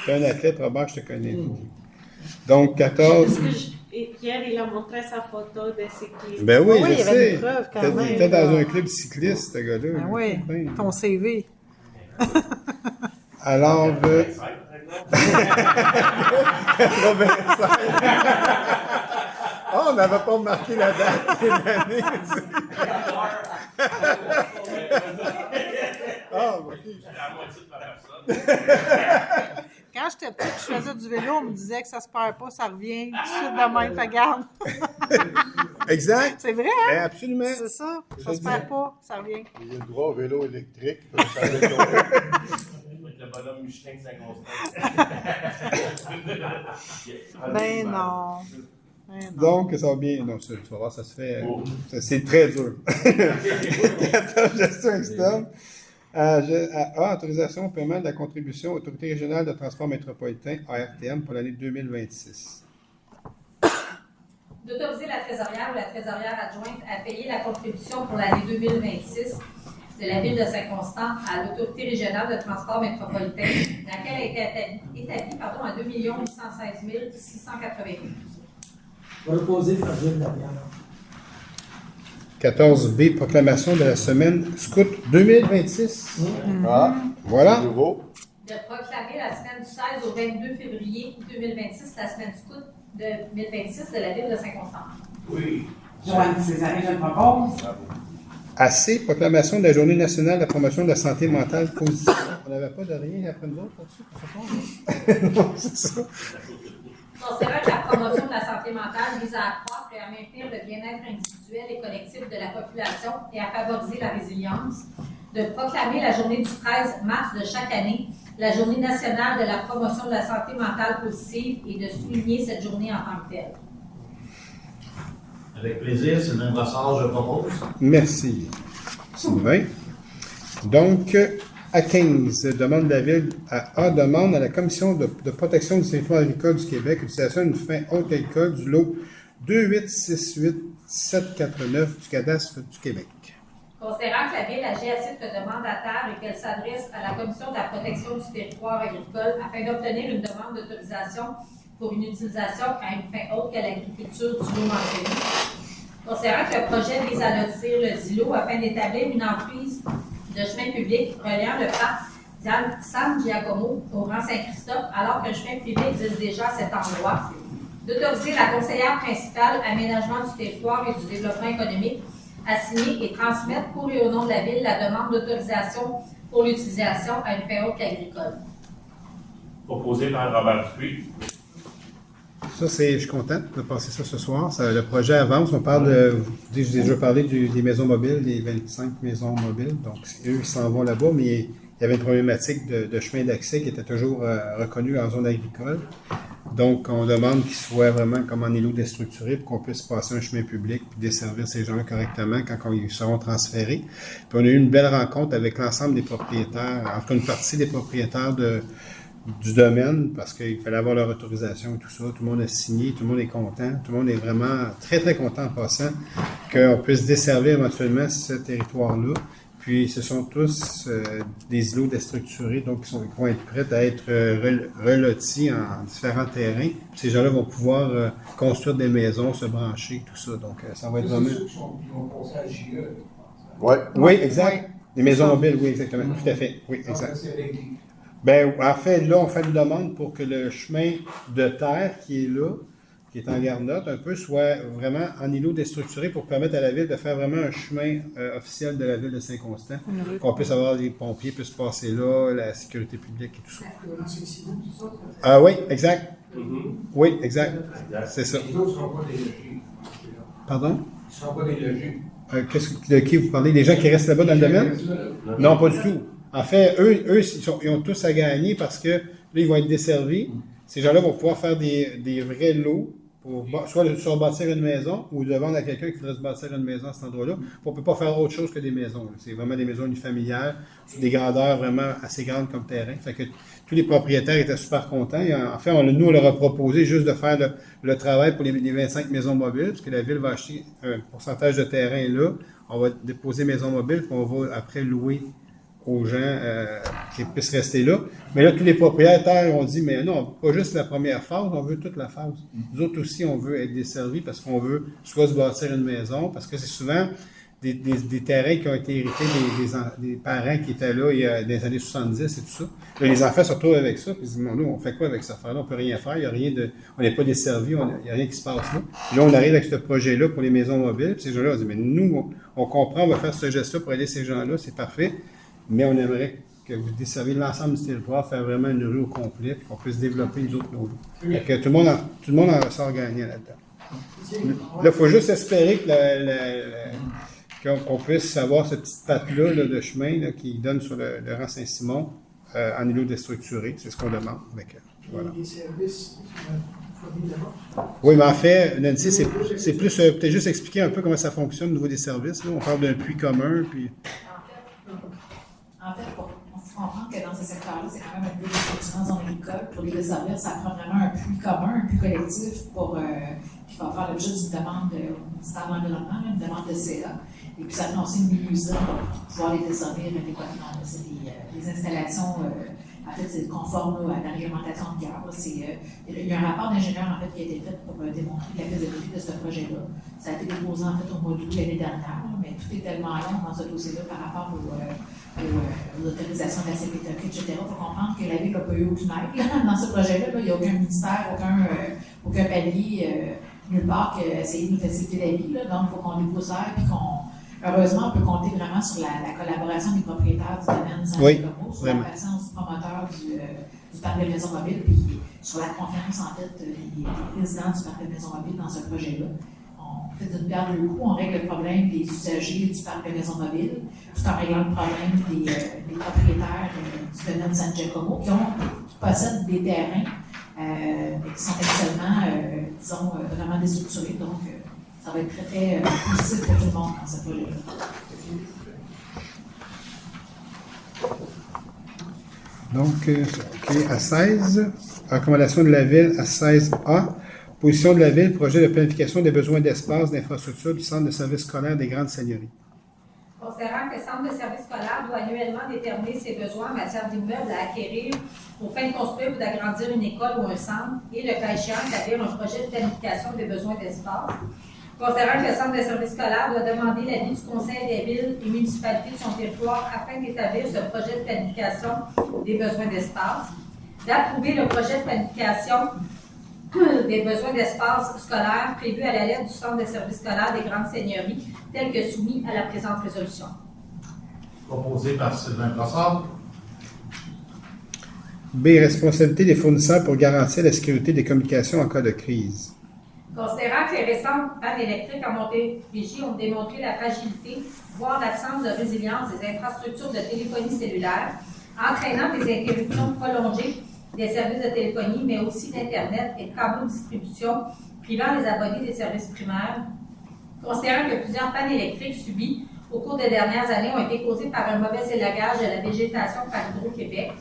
Tu es un athlète, Robert, je te connais. Donc, 14. Hier, il a montré sa photo de cycliste. Ben oui, Oui, je il y avait sais. des preuves quand Il même, était dans là. un club cycliste, ce gars-là. Ben oui, Ben, ton CV. Alors, 85. Oh, on n'avait pas marqué la date et l'année. Ah, ok. La moitié de ma personne. Quand j'étais petite, je faisais du vélo, on me disait que ça se perd pas, ça revient tout de suite de même. Fait garde. Exact. C'est vrai, Ben, hein? absolument. C'est ça. Ça se perd pas, ça revient. Il y a le droit au vélo électrique. Il faut changer de couleur. Avec le bonhomme Michelin de Saint-Constant. Ben non. Ben non. Donc, ça va bien. Non, tu vas voir, ça se fait. C'est très dur. 14, gestion externe. A, autorisation au paiement de la contribution à l'Autorité régionale de transport métropolitain, ARTM, pour l'année 2026. D'autoriser la trésorière ou la trésorière adjointe à payer la contribution pour l'année 2026 de la Ville de Saint-Constant à l'Autorité régionale de transport métropolitain, laquelle a été établie à 2 816 688. Je vais le poser par Gilles Labière. 14B, proclamation de la semaine Scout 2026. Ah, Voilà. c'est nouveau. De proclamer la semaine du 16 au 22 février 2026 la semaine Scout de 2026 de la Ville de Saint-Constant. Oui. Joanne Césarine, je le propose. AC, proclamation de la Journée nationale de la promotion de la santé mentale positive. On n'avait pas de rien après nous autres là-dessus? Non, c'est ça. Considérant que la promotion de la santé mentale vise à accroître et à maintenir le bien-être individuel et collectif de la population et à favoriser la résilience, de proclamer la journée du 13 mars de chaque année la Journée nationale de la promotion de la santé mentale positive et de souligner cette journée en tant que telle. Avec plaisir, Sylvain Brassard, je propose. Merci, Sylvain. Donc, à 15, demande de la Ville à A, demande à la Commission de protection du territoire agricole du Québec l'utilisation d'une fin haute agricole du lot 2868749 du cadastre du Québec. Considérant que la Ville agit à titre de mandataire et qu'elle s'adresse à la Commission de la protection du territoire agricole afin d'obtenir une demande d'autorisation pour une utilisation à une fin autre que l'agriculture du lot mentionné. Considérant que le projet vise à lotir le DILO afin d'établir une emprise de chemin public reliant le parc San Giacomo au Grand Saint-Christophe, alors que le chemin privé existe déjà à cet endroit. D'autoriser la conseillère principale aménagement du territoire et du développement économique à signer et transmettre pour et au nom de la Ville la demande d'autorisation pour l'utilisation à une fin autre qu'agricole. Proposé par Robert Dupuis. Ça, je suis content de passer ça ce soir. Le projet avance. On parle je vous ai déjà parlé des maisons mobiles, des 25 maisons mobiles. Donc, eux, ils s'en vont là-bas, mais il y avait une problématique de chemin d'accès qui était toujours reconnue en zone agricole. Donc, on demande qu'ils soient vraiment comme en îlot déstructuré pour qu'on puisse passer un chemin public et desservir ces gens-là correctement quand ils seront transférés. Puis, on a eu une belle rencontre avec l'ensemble des propriétaires, en tout cas une partie des propriétaires du domaine, parce qu'il fallait avoir leur autorisation et tout ça. Tout le monde a signé, tout le monde est content. Tout le monde est vraiment très, très content en passant qu'on puisse desservir éventuellement ce territoire-là. Puis, ce sont tous des îlots déstructurés, donc qui vont être prêts à être relotis en différents terrains. Puis, ces gens-là vont pouvoir construire des maisons, se brancher, tout ça. Donc, ça va être vraiment... C'est ceux qui vont passer à JE. Ouais. Oui, exact. Les maisons mobiles, oui, exactement. Tout à fait. Oui, exact. Ben, en fait, là, on fait une demande pour que le chemin de terre qui est là, qui est en garnotte un peu, soit vraiment en îlot déstructuré pour permettre à la Ville de faire vraiment un chemin officiel de la Ville de Saint-Constant. Qu'on puisse avoir les pompiers puissent passer là, la sécurité publique et tout ça. Ah oui, exact. Oui, exact. C'est ça. Les autres ne seront pas délogés. Pardon? Ils ne seront pas délogés. De qui vous parlez? Des gens qui restent là-bas dans le domaine? Non, pas du tout. En fait, eux ils ont tous à gagner parce que là, ils vont être desservis. Ces gens-là vont pouvoir faire des vrais lots pour soit se rebâtir une maison ou de vendre à quelqu'un qui voudrait se bâtir une maison à cet endroit-là. On ne peut pas faire autre chose que des maisons. C'est vraiment des maisons unifamiliales, des grandeurs vraiment assez grandes comme terrain. Fait que tous les propriétaires étaient super contents. Et en fait, nous, on leur a proposé juste de faire le travail pour les 25 maisons mobiles, parce que la ville va acheter un pourcentage de terrain là. On va déposer maisons mobiles, puis on va après louer aux gens qui puissent rester là. Mais là, tous les propriétaires ont dit, mais non, pas juste la première phase, on veut toute la phase. Nous autres aussi, on veut être desservis parce qu'on veut soit se bâtir une maison, parce que c'est souvent des terrains qui ont été hérités des parents qui étaient là il y a des années 70 et tout ça. Là, les enfants se retrouvent avec ça, puis ils disent, nous, on fait quoi avec cette affaire-là? On peut rien faire, il y a rien on n'est pas desservis, il n'y a rien qui se passe là. Puis là, on arrive avec ce projet-là pour les maisons mobiles, puis ces gens-là ont dit, mais nous, on comprend, on va faire ce geste-là pour aider ces gens-là, c'est parfait, mais on aimerait que vous desserviez l'ensemble du territoire, faire vraiment une rue au complet, puis qu'on puisse développer les autres nos rues. Fait que tout le monde en ressort gagnant là-dedans. Là, il faut juste espérer que qu'on puisse avoir cette petite patte-là là, de chemin là, qui donne sur le rang Saint-Simon en îlot déstructuré. C'est ce qu'on demande. Voilà. Les services fournis là-bas. Oui, mais en fait, Nancy, c'est plus peut-être juste expliquer un peu comment ça fonctionne au niveau des services. Là. On parle d'un puits commun, puis... En fait, on se comprend que dans ce secteur-là, c'est quand même un peu de zone agricole. Pour les desservir, ça prend vraiment un puits commun, un puits collectif qui va faire l'objet d'une demande au ministère de l'Environnement, une demande de CA. Et puis, ça prend aussi une mini-usine pour pouvoir les desservir adéquatement. C'est des installations, en fait, c'est conforme à la réglementation de guerre. Il y a un rapport d'ingénieur, en fait, qui a été fait pour démontrer la faisabilité de ce projet-là. Ça a été déposé, en fait, au mois d'août l'année dernière, mais tout est tellement long dans ce dossier-là par rapport aux autorisations de la CPTEC, etc. Il faut comprendre que la Ville n'a pas eu aucune aide dans ce projet-là. Il n'y a aucun ministère, aucun palier, nulle part qui a essayé de nous faciliter la vie. Donc, il faut qu'on dépoussière et heureusement, on peut compter vraiment sur la collaboration des propriétaires du domaine Saint-Nicolas, sur la patience du promoteur du parc de maisons mobiles, puis sur la confiance, en fait, des résidents du parc de maisons mobiles dans ce projet-là. On fait d'une pierre deux coups, on règle le problème des usagers du parc de maisons mobiles, tout en réglant le problème des propriétaires du domaine San Giacomo qui possèdent des terrains qui sont actuellement, disons, vraiment déstructurés. Donc, ça va être très, très positif pour tout le monde dans ce projet-là. Donc, à 16, recommandation de la Ville à 16A, position de la Ville, projet de planification des besoins d'espace, d'infrastructure du centre de services scolaires des Grandes Seigneuries. Considérant que le centre de services scolaires doit annuellement déterminer ses besoins en matière d'immeubles à acquérir aux fins de construire ou d'agrandir une école ou un centre, et le cas échéant, établir un projet de planification des besoins d'espace. Considérant que le centre de services scolaires doit demander l'avis du Conseil des villes et municipalités de son territoire afin d'établir ce projet de planification des besoins d'espace, d'approuver le projet de planification des besoins d'espace scolaire prévu à la lettre du centre de services scolaires des Grandes Seigneuries, tel que soumis à la présente résolution. Proposé par Sylvain Brassard. B. Responsabilité des fournisseurs pour garantir la sécurité des communications en cas de crise. Considérant que les récentes pannes électriques en Montérégie ont démontré la fragilité, voire l'absence de résilience des infrastructures de téléphonie cellulaire, entraînant des interruptions prolongées des services de téléphonie, mais aussi d'Internet et de câbles de distribution, privant les abonnés des services primaires. Considérant que plusieurs pannes électriques subies au cours des dernières années ont été causées par un mauvais élagage de la végétation par Hydro-Québec,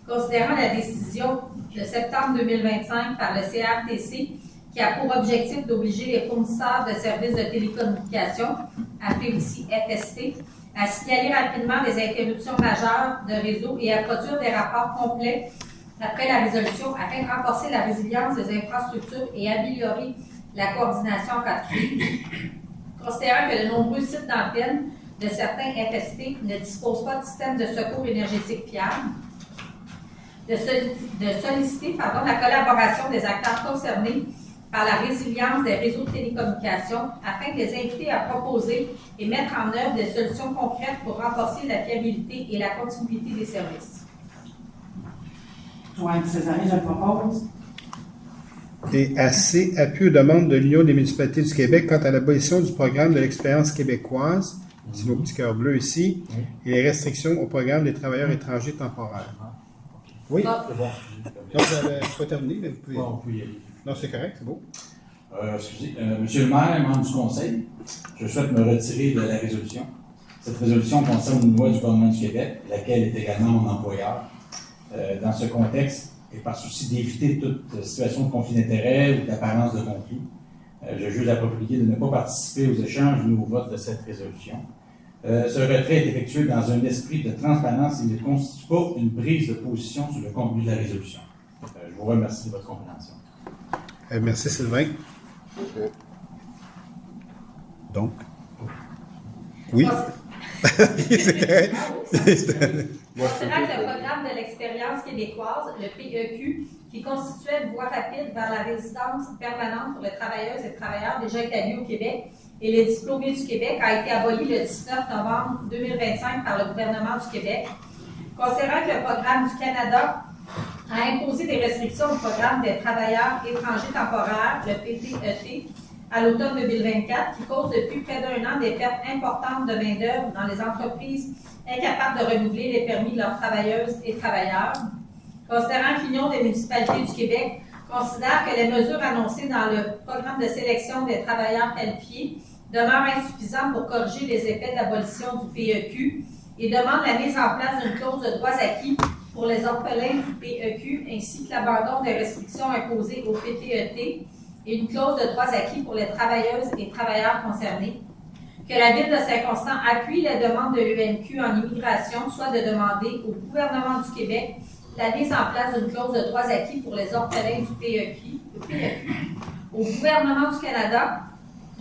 considérant la décision de septembre 2025 par le CRTC qui a pour objectif d'obliger les fournisseurs de services de télécommunications, appelés aussi FST, à signaler rapidement des interruptions majeures de réseau et à produire des rapports complets après la résolution afin de renforcer la résilience des infrastructures et améliorer la coordination en cas de crise. Considérant que de nombreux sites d'antenne de certains FST ne disposent pas de système de secours énergétique fiable, de solliciter la collaboration des acteurs concernés par la résilience des réseaux de télécommunications afin de les inviter à proposer et mettre en œuvre des solutions concrètes pour renforcer la fiabilité et la continuité des services. Joanne Césarine, je propose. Et AC, appui aux demandes de l'Union des municipalités du Québec quant à l'abolition du programme de l'expérience québécoise, c'est nos petits cœurs bleus ici, et les restrictions au programme des travailleurs étrangers temporaires. Oui? C'est bon, excusez. Donc, je vais terminer, mais vous pouvez... Bon, on peut y aller. Non, c'est correct, c'est beau. Excusez, Monsieur le maire, membre du conseil, je souhaite me retirer de la résolution. Cette résolution concerne une loi du gouvernement du Québec, laquelle est également mon employeur. Dans ce contexte, et par souci d'éviter toute situation de conflit d'intérêts ou d'apparence de conflit, je juge approprié de ne pas participer aux échanges ni aux votes de cette résolution. Ce retrait est effectué dans un esprit de transparence et ne constitue pas une prise de position sur le contenu de la résolution. Je vous remercie de votre compréhension. Merci, Sylvain. Ok. Donc, oui. Considérant que le programme de l'expérience québécoise, le PEQ, qui constituait une voie rapide vers la résidence permanente pour les travailleuses et travailleurs déjà établis au Québec et les diplômés du Québec, a été aboli le 19 novembre 2025 par le gouvernement du Québec. Considérant que le programme du Canada a imposé des restrictions au programme des travailleurs étrangers temporaires, le PTET, à l'automne 2024, qui cause depuis près d'un an des pertes importantes de main-d'œuvre dans les entreprises incapables de renouveler les permis de leurs travailleuses et travailleurs. Considérant que l'Union des municipalités du Québec considère que les mesures annoncées dans le programme de sélection des travailleurs qualifiés demeurent insuffisantes pour corriger les effets d'abolition du PEQ et demande la mise en place d'une clause de droits acquis pour les orphelins du PEQ ainsi que l'abandon des restrictions imposées au PTET et une clause de droits acquis pour les travailleuses et travailleurs concernés, que la Ville de Saint-Constant appuie les demandes de l'UMQ en immigration, soit de demander au gouvernement du Québec la mise en place d'une clause de droits acquis pour les orphelins du PEQ, au gouvernement du Canada,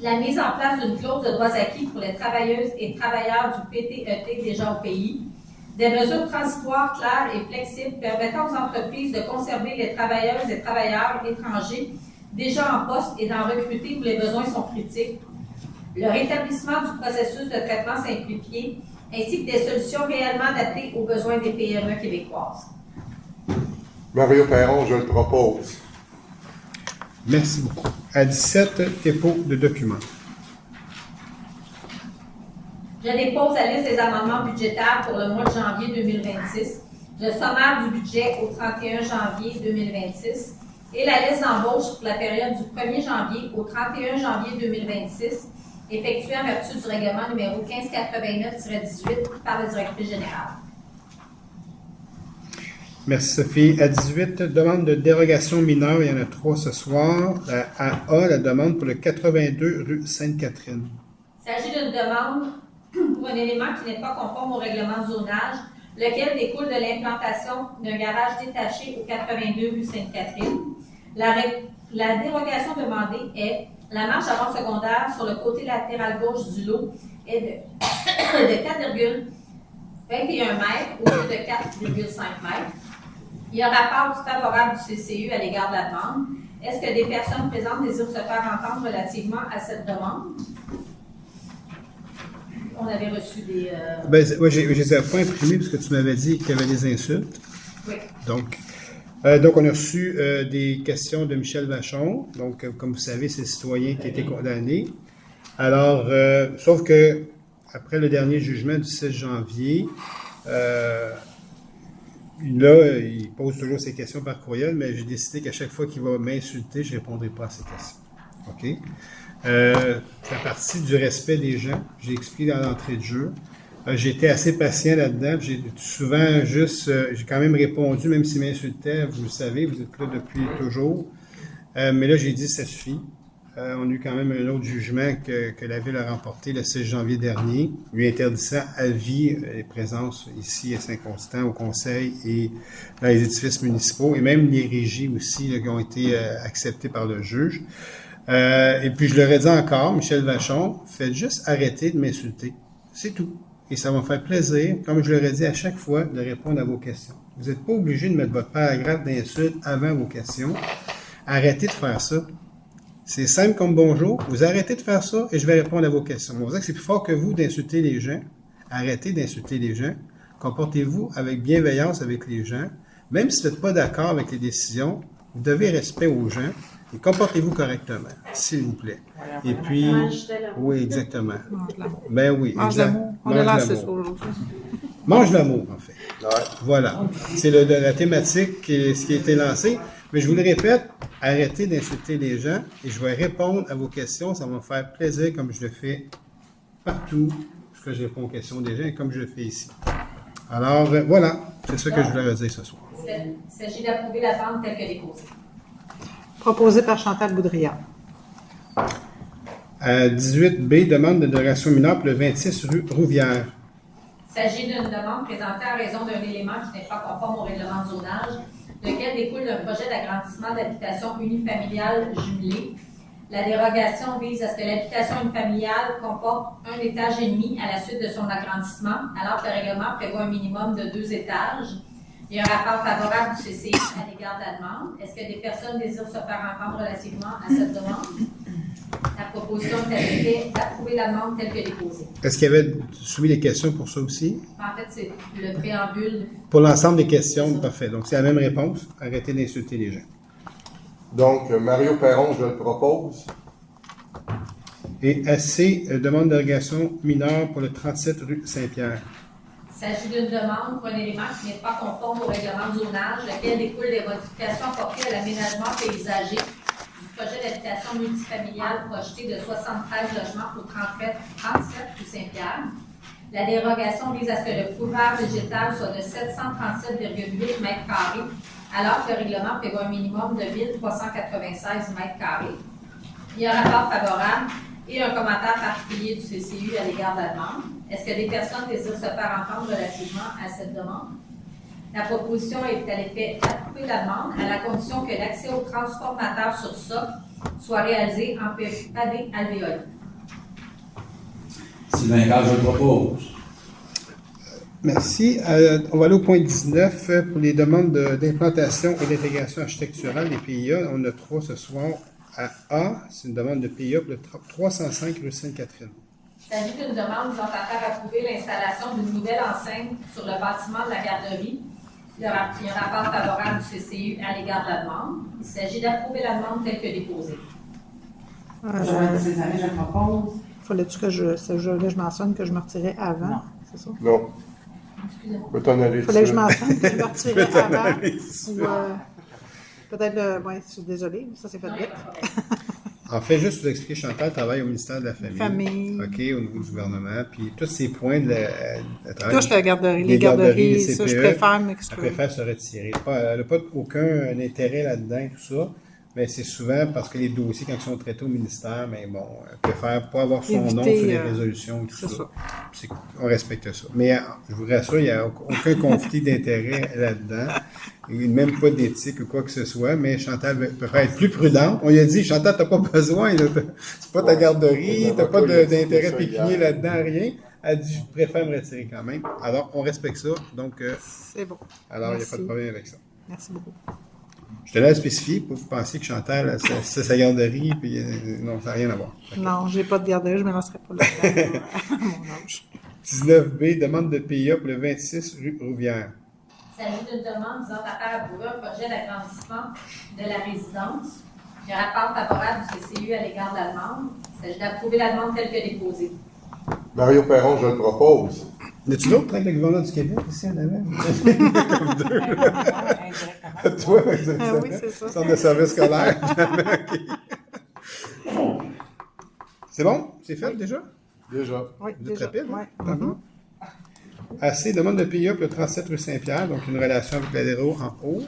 la mise en place d'une clause de droits acquis pour les travailleuses et travailleurs du PTET déjà au pays, des mesures transitoires claires et flexibles permettant aux entreprises de conserver les travailleuses et travailleurs étrangers déjà en poste et d'en recruter où les besoins sont critiques, le rétablissement du processus de traitement simplifié, ainsi que des solutions réellement adaptées aux besoins des PME québécoises. Mario Perron, je le propose. Merci beaucoup. À 17, dépôt de documents. Je dépose la liste des amendements budgétaires pour le mois de janvier 2026, le sommaire du budget au 31 janvier 2026 et la liste d'embauche pour la période du 1er janvier au 31 janvier 2026, effectuée en vertu du règlement numéro 1589-18 par le directeur général. Merci, Sophie. À 18, demande de dérogation mineure. Il y en a 3 ce soir. À A, la demande pour le 82 rue Sainte-Catherine. Il s'agit d'une demande pour un élément qui n'est pas conforme au règlement de zonage, lequel découle de l'implantation d'un garage détaché au 82 rue Sainte-Catherine. La dérogation demandée est la marche avant secondaire sur le côté latéral gauche du lot est de 4,21 mètres au lieu de 4,5 mètres. Il y a rapport du favorable du CCU à l'égard de la demande. Est-ce que des personnes présentes désirent se faire entendre relativement à cette demande? On avait reçu des... Oui, je ne les ai pas imprimés parce que tu m'avais dit qu'il y avait des insultes. Oui. Donc on a reçu des questions de Michel Vachon. Donc, comme vous savez, c'est le citoyen qui a été condamné. Alors, sauf que après le dernier jugement du 6 janvier, là, il pose toujours ses questions par courriel, mais j'ai décidé qu'à chaque fois qu'il va m'insulter, je ne répondrai pas à ses questions. OK? La partie du respect des gens, j'ai expliqué dans l'entrée de jeu. J'ai été assez patient là-dedans. J'ai souvent j'ai quand même répondu, même s'il m'insultait, vous le savez, vous êtes là depuis toujours. Mais là, j'ai dit, ça suffit. On a eu quand même un autre jugement que la Ville a remporté le 6 janvier dernier, lui interdisant à vie les présences ici à Saint-Constant, au Conseil et dans les édifices municipaux, et même les régies aussi là, qui ont été acceptées par le juge. Et puis, je leur ai dit encore, Michel Vachon, faites juste arrêter de m'insulter. C'est tout. Et ça va me faire plaisir, comme je leur ai dit à chaque fois, de répondre à vos questions. Vous n'êtes pas obligé de mettre votre paragraphe d'insulte avant vos questions. Arrêtez de faire ça. C'est simple comme bonjour. Vous arrêtez de faire ça et je vais répondre à vos questions. On va dire que c'est plus fort que vous d'insulter les gens. Arrêtez d'insulter les gens. Comportez-vous avec bienveillance avec les gens. Même si vous n'êtes pas d'accord avec les décisions, vous devez respect aux gens. Et comportez-vous correctement, s'il vous plaît. Et puis, oui, exactement. Ben oui, mange l'amour. On a lancé ça aujourd'hui. Mange l'amour, en fait. Ouais. Voilà. C'est la thématique ce qui a été lancée. Mais je vous le répète, arrêtez d'insulter les gens et je vais répondre à vos questions. Ça va me faire plaisir comme je le fais partout, parce que je réponds aux questions des gens et comme je le fais ici. Alors, voilà, c'est ça que je voulais redire ce soir. Il s'agit d'approuver la vente telle que déposée. Proposé par Chantal Boudria. 18B, demande de dérogation mineure pour le 26 rue Rouvière. Il s'agit d'une demande présentée à raison d'un élément qui n'est pas conforme au règlement de zonage, lequel découle d'un projet d'agrandissement d'habitation unifamiliale jumelée. La dérogation vise à ce que l'habitation unifamiliale comporte un étage et demi à la suite de son agrandissement, alors que le règlement prévoit un minimum de 2 étages. Il y a un rapport favorable du CCI à l'égard de la demande. Est-ce que des personnes désirent se faire entendre relativement à cette demande? La proposition est adoptée d'approuver la demande telle que déposée. Est-ce qu'il y avait soumis des questions pour ça aussi? En fait, c'est le préambule. Pour l'ensemble des questions, parfait. Donc, c'est la même réponse. Arrêtez d'insulter les gens. Donc, Mario Perron, je le propose. Et AC, demande de dérogation mineure pour le 37 rue Saint-Pierre. Il s'agit d'une demande pour un élément qui n'est pas conforme au règlement de zonage, lequel découle des modifications apportées à l'aménagement paysager du projet d'habitation multifamiliale projeté de 73 logements au 37 rue Saint-Pierre. La dérogation vise à ce que le couvert végétal soit de 737,8 m², alors que le règlement prévoit un minimum de 1396 m². Il y a un rapport favorable et un commentaire particulier du CCU à l'égard de la demande. Est-ce que des personnes désirent se faire entendre relativement à cette demande? La proposition est à l'effet d'approuver la demande à la condition que l'accès au transformateur sur socle soit réalisé en pavés alvéolés. Sylvain Carl, je le propose. Merci. On va aller au point 19 pour les demandes d'implantation et d'intégration architecturale des PIA. On a 3 ce soir. À A, c'est une demande de PIA pour le 305 rue Sainte-Catherine. Il s'agit d'une demande visant à faire approuver l'installation d'une nouvelle enseigne sur le bâtiment de la garderie. Il y a un rapport favorable du CCU à l'égard de la demande. Il s'agit d'approuver la demande telle que déposée. Joël César, je propose. Fallait-tu que je mentionne que je me retirais avant? Non. C'est ça? Non. Excusez-moi. Va t'en aller. Fallait que je mentionne que je me retirais Tu peux t'en avant. aller. Peut-être, ouais, je suis désolée, ça s'est fait Non, il y a vite. pas de problème. En fait, juste pour expliquer, Chantal travaille au ministère de la Famille. OK, au niveau du gouvernement. Puis tous ces points de travail. Touche la garderie. Les garderies, ça, je préfère m'exclure. Elle préfère se retirer. Elle n'a pas aucun intérêt là-dedans, tout ça. Mais c'est souvent parce que les dossiers, quand ils sont traités au ministère, mais bon, elle préfère pas avoir son nom sur les résolutions et tout ça. On respecte ça. Mais je vous rassure, il n'y a aucun conflit d'intérêt là-dedans. Même pas d'éthique ou quoi que ce soit, mais Chantal préfère être plus prudente. On lui a dit, Chantal, t'as pas besoin, c'est pas ta garderie, t'as pas d'intérêt pécunier là-dedans, rien. Elle dit, je préfère me retirer quand même. Alors, on respecte ça, donc... c'est bon. Alors, il n'y a pas de problème avec ça. Merci beaucoup. Je tenais à spécifier pour que vous pensiez que Chantal, c'est sa garderie, puis non, ça n'a rien à voir. Non, j'ai pas de garderie, je me lancerai pas là-dedans à mon âge. 19B, demande de PIA pour le 26 rue Rouvière. Il s'agit d'une demande visant à faire approuver un projet d'agrandissement de la résidence. Il y a un rapport favorable du CCU à l'égard de la demande. Il s'agit d'approuver la demande telle que déposée. Mario Perron, je le propose. Y a-tu d'autres avec le gouvernement du Québec ici en avant? Comme deux. Indirectement. Toi, exactement. Oui, c'est ça. Centre de service scolaire. C'est bon? C'est fait déjà? Déjà. Oui, Vous êtes déjà. rapide? Ouais. Hein? AC, demande de PIA pour le 37 rue Saint-Pierre, donc une relation avec l'adhéro en haut.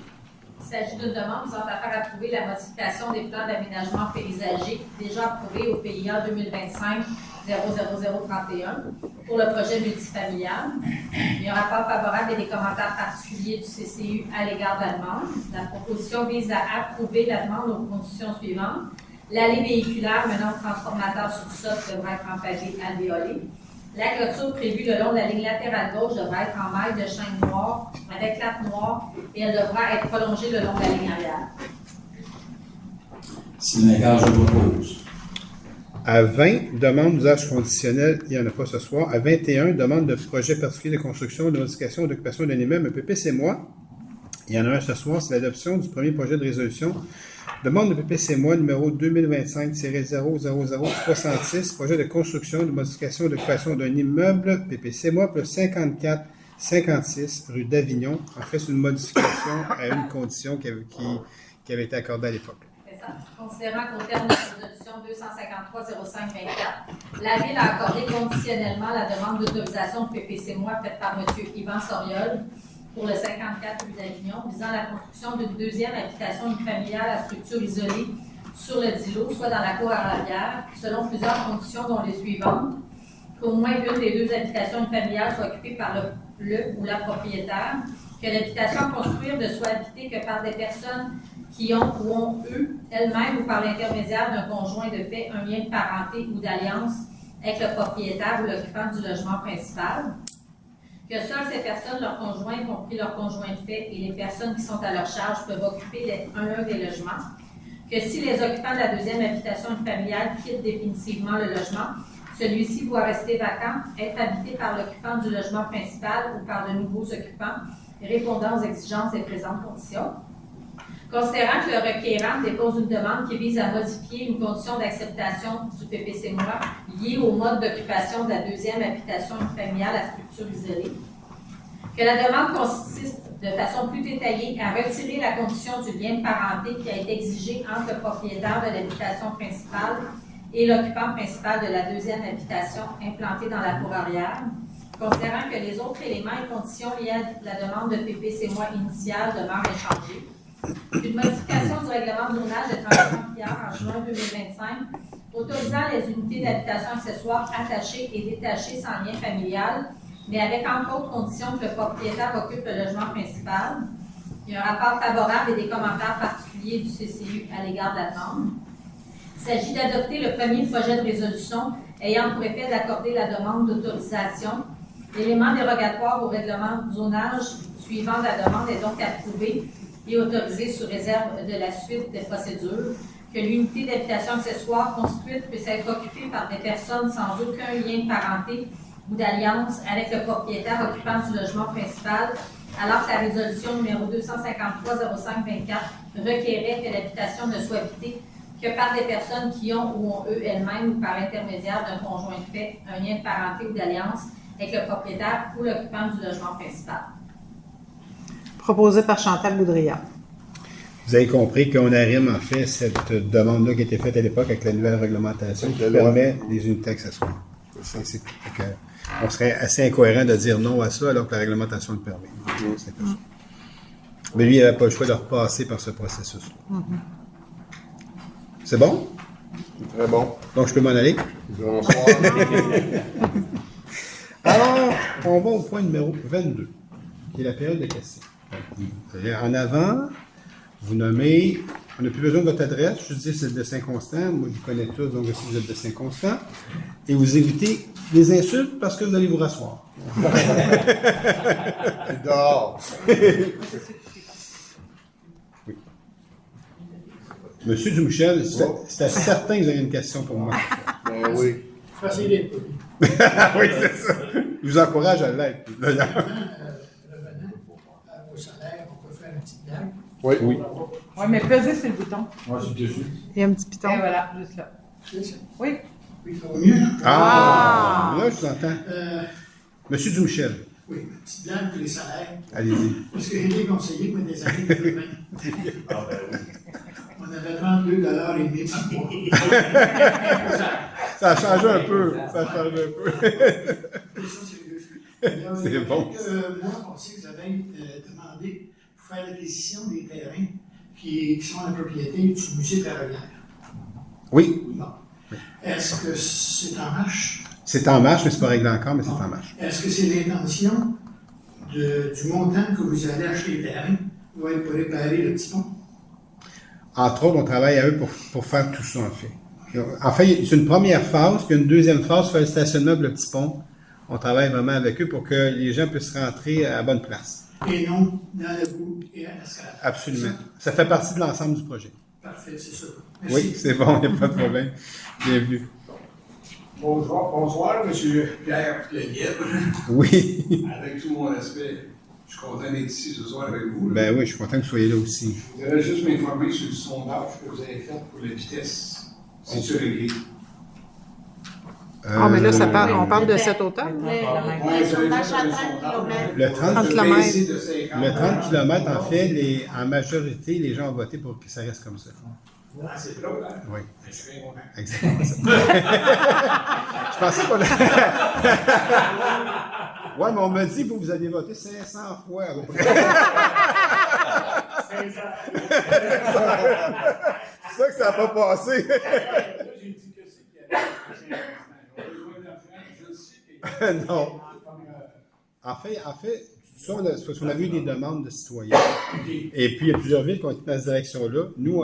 Il s'agit d'une demande visant à faire approuver la modification des plans d'aménagement paysager déjà approuvés au PIA 2025-00031 pour le projet multifamilial. Il y a un rapport favorable et des commentaires particuliers du CCU à l'égard de la demande. La proposition vise à approuver la demande aux conditions suivantes. L'allée véhiculaire menant au transformateur sur socle devra être en pavé alvéolé. La clôture prévue le long de la ligne latérale gauche devra être en maille de chaîne noire avec latte noire et elle devra être prolongée le long de la ligne arrière. Sylvain Carl, je le propose. À 20, demande d'usage conditionnel, il n'y en a pas ce soir. À 21, demande de projet particulier de construction, de modification, d'occupation d'un immeuble, un PPC-moi. Il y en a un ce soir, c'est l'adoption du premier projet de résolution. Demande de PPC-moi numéro 2025-00066, projet de construction, de modification, d'occupation d'un immeuble, PPC-moi, plus 54-56 rue d'Avignon. En fait, c'est une modification à une condition qui avait été accordée à l'époque. C'est considérant qu'au terme de la résolution 253-05-24, la Ville a accordé conditionnellement la demande d'autorisation de PPC-MOI faite par M. Yvan Soriol pour le 54 rue d'Avignon, visant la construction d'une deuxième habitation unifamiliale à structure isolée sur le dit lot, soit dans la cour arrière, selon plusieurs conditions dont les suivantes: qu'au moins une des deux habitations unifamiliales soit occupée par le ou la propriétaire, que l'habitation à construire ne soit habitée que par des personnes qui ont ou ont, eux, elles-mêmes ou par l'intermédiaire d'un conjoint de fait, un lien de parenté ou d'alliance avec le propriétaire ou l'occupant du logement principal, que seules ces personnes, leurs conjoints, y compris leurs conjoints de fait, et les personnes qui sont à leur charge peuvent occuper un des logements, que si les occupants de la deuxième habitation familiale quittent définitivement le logement, celui-ci doit rester vacant, être habité par l'occupant du logement principal ou par de nouveaux occupants, répondant aux exigences des présentes conditions. Considérant que le requérant dépose une demande qui vise à modifier une condition d'acceptation du PPC-MOI liée au mode d'occupation de la deuxième habitation familiale à structure isolée, que la demande consiste de façon plus détaillée à retirer la condition du lien de parenté qui a été exigée entre le propriétaire de l'habitation principale et l'occupant principal de la deuxième habitation implantée dans la cour arrière, considérant que les autres éléments et conditions liés à la demande de PPC-MOI initiale demeurent inchangés. Une modification du règlement de zonage est transmise en juin 2025, autorisant les unités d'habitation accessoires attachées et détachées sans lien familial, mais avec entre autres conditions que le propriétaire occupe le logement principal. Il y a un rapport favorable et des commentaires particuliers du CCU à l'égard de la demande. Il s'agit d'adopter le premier projet de résolution ayant pour effet d'accorder la demande d'autorisation. L'élément dérogatoire au règlement de zonage suivant la demande est donc approuvé et autorisé sous réserve de la suite des procédures, que l'unité d'habitation accessoire construite puisse être occupée par des personnes sans aucun lien de parenté ou d'alliance avec le propriétaire occupant du logement principal, alors que la résolution numéro 253-05-24 requérait que l'habitation ne soit habitée que par des personnes qui ont ou ont eux elles-mêmes ou par l'intermédiaire d'un conjoint de fait, un lien de parenté ou d'alliance avec le propriétaire ou l'occupant du logement principal. Proposé par Chantal Boudria. Vous avez compris qu'on arrive en fait cette demande-là qui a été faite à l'époque avec la nouvelle réglementation qui permet des unités accessoires. On serait assez incohérent de dire non à ça alors que la réglementation le permet. C'est ça. Mais lui, il n'avait pas le choix de repasser par ce processus-là. C'est bon? Très bon. Donc, je peux m'en aller? Bonsoir. Alors, on va au point numéro 22, qui est la période de questions. En avant, vous nommez, on n'a plus besoin de votre adresse, je dis c'est de Saint-Constant, moi je vous connais tous, donc je sais que vous êtes de Saint-Constant, et vous évitez les insultes parce que vous allez vous rasseoir. Dehors. Oui. Monsieur Dumouchel, c'était certain que vous aviez une question pour moi. Ben oui. Facile. Oui, c'est ça. Je vous encourage à l'être, d'ailleurs. Revenant au salaire, on peut faire une petite blague. Oui. Oui. Oui, mais pesez sur le bouton. Moi, je suis dessus. Il y a un petit piton. Et voilà, juste là. C'est ça. Oui. Oui, ça va mieux, là? Ah! Là, je vous entends. Monsieur Dumouchel, Oui, une petite blague pour les salaires. allez-y. Parce que j'ai été conseiller, moi, des années 80. Ah, ben oui. On avait 32,5 par mois. Ça a changé un peu. Ça a changé un peu. C'est bon. Moi, passé, vous avez demandé pour faire l'acquisition des terrains qui sont la propriété du musée Ferroviaire. Oui, Bon. Est-ce que c'est en marche? c'est en marche, mais c'est pas réglé encore, mais c'est en marche. Est-ce que c'est l'intention du montant que vous allez acheter les terrains va être pour réparer le petit pont? Entre autres, on travaille à eux pour faire tout ça, en fait. En fait, c'est une première phase, puis une deuxième phase, faire le stationnement pour le petit pont. On travaille vraiment avec eux pour que les gens puissent rentrer à la bonne place. Et non dans le bout et à l'escalade. Absolument. Ça fait partie de l'ensemble du projet. Parfait, c'est ça. Merci. Oui, c'est bon, il n'y a pas de problème. Bienvenue. Bonsoir, M. Pierre Leguet. Oui. Avec tout mon respect, je suis content d'être ici ce soir avec vous. Ben oui, je suis content que vous soyez là aussi. Je voudrais juste m'informer sur le sondage que vous avez fait pour la vitesse. C'est-tu réglé? Ah, mais là, on parle de cet automne. Le sondage à 30 km. Le 30 km. Le 30 km, en fait, en majorité, les gens ont voté pour que ça reste comme ça. Ah, c'est drôle, hein? Oui. Je suis bien content. Exactement ça. Je pensais qu'on a... Ouais, mais on m'a dit, vous avez voté 500 fois. À peu près. C'est ça. C'est ça que ça n'a pas passé. Là, j'ai dit que c'est qu'il y avait. On a besoin d'argent, je le sais qu'il y a. Non. En fait, ça, c'est parce qu'on a vu des demandes de citoyens. Et puis, il y a plusieurs villes qui ont été dans cette direction-là. Nous,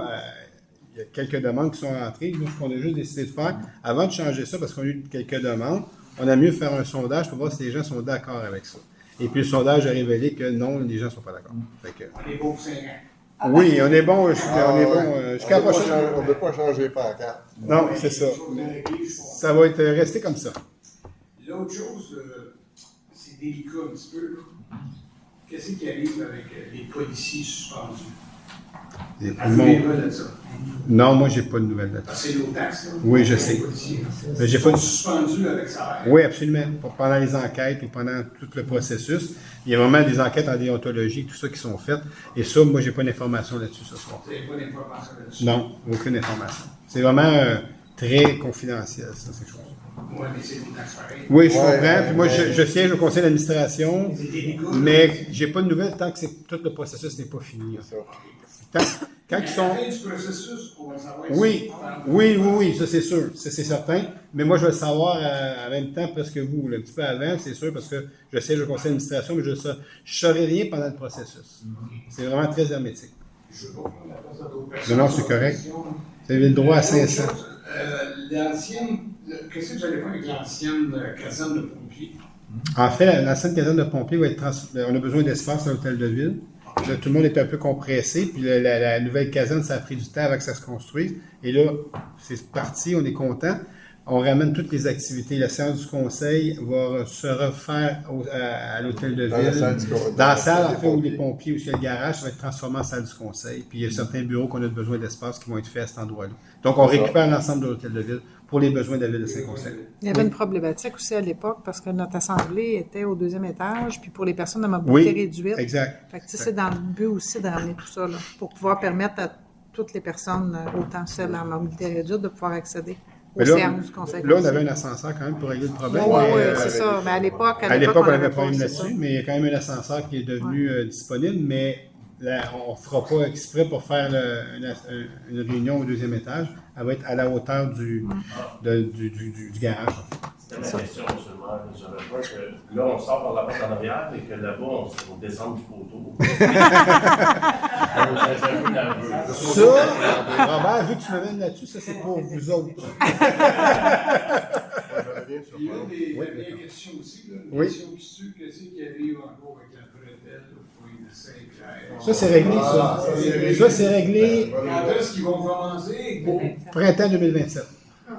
il y a quelques demandes qui sont rentrées. Nous, ce qu'on a juste décidé de faire, avant de changer ça, parce qu'on a eu quelques demandes, on a mieux faire un sondage pour voir si les gens sont d'accord avec ça. Et puis, le sondage a révélé que non, les gens ne sont pas d'accord. On est beau pour 5 ans. Oui, on est bon jusqu'à la prochaine. On ne peut pas changer pancarte. Non, c'est ça. Ça va être resté comme ça. L'autre chose, c'est délicat un petit peu. Qu'est-ce qui arrive avec les policiers suspendus? Avez-vous de ça? Non, moi, j'ai pas de nouvelles là-dessus. C'est nos taxes, là. Oui, je sais. Mais j'ai pas de... suspendus avec salaire. Oui, absolument. Pendant les enquêtes ou pendant tout le processus, il y a vraiment des enquêtes en déontologie, tout ça qui sont faites. Et ça, moi, j'ai pas d'informations là-dessus ce soir. Vous n'avez pas d'informations là-dessus? Non, aucune information. C'est vraiment très confidentiel, ça, ces choses. Oui, mais c'est des taxes pareilles. Oui, je comprends. Puis moi, je siège au conseil d'administration, mais j'ai pas de nouvelles tant que tout le processus n'est pas fini. Quand ils sont... À la fin du processus, on va savoir. Oui, ça c'est sûr, ça c'est certain. Mais moi, je vais le savoir en même temps presque vous, un petit peu avant, c'est sûr, parce que je siège au conseil d'administration, mais je ne saurais rien pendant le processus. C'est vraiment très hermétique. Je ne veux pas prendre la place à d'autres personnes. Non, c'est correct. Vous avez le droit à 500. Qu'est-ce que vous allez faire avec l'ancienne caserne de pompiers? En fait, l'ancienne caserne de pompiers va être on a besoin d'espace à l'hôtel de ville. Là, tout le monde est un peu compressé, puis la nouvelle caserne, ça a pris du temps avant que ça se construise. Et là, c'est parti, on est content. On ramène toutes les activités. La séance du conseil va se refaire à l'hôtel de ville. Dans la salle, en fait, où les pompiers, où il y a le garage, ça va être transformé en salle du conseil. Puis il y a certains bureaux qu'on a besoin d'espace qui vont être faits à cet endroit-là. Donc, on récupère l'ensemble de l'hôtel de ville pour les besoins de la ville de Saint-Conseil. Il y avait une problématique aussi à l'époque parce que notre assemblée était au 2e étage, puis pour les personnes à mobilité réduite. Exact. Fait que c'est dans le but aussi de ramener tout ça, là, pour pouvoir permettre à toutes les personnes, autant celles en mobilité réduite, de pouvoir accéder aux séances du conseil. Là, on avait un ascenseur quand même pour régler le problème. Oui, c'est ça. Mais à l'époque, on avait un problème là-dessus, mais il y a quand même un ascenseur qui est devenu disponible, mais là, on ne fera pas exprès pour faire une réunion au 2e étage. Elle va être à la hauteur du garage. C'était ma question seulement. J'avais peur que là, on sort par la porte en arrière et que là-bas, on descend du poteau. Ça, Robert, vu que tu m'amènes là-dessus, ça c'est pour vous autres. Il y a des questions aussi. Une question qui tue, qu'est-ce qui arrive encore avec la bretelle au point de Saint-Pierre? Ça, c'est réglé, ça. Ça, c'est réglé. Quand est-ce qu'ils vont commencer? Printemps 2027. Mais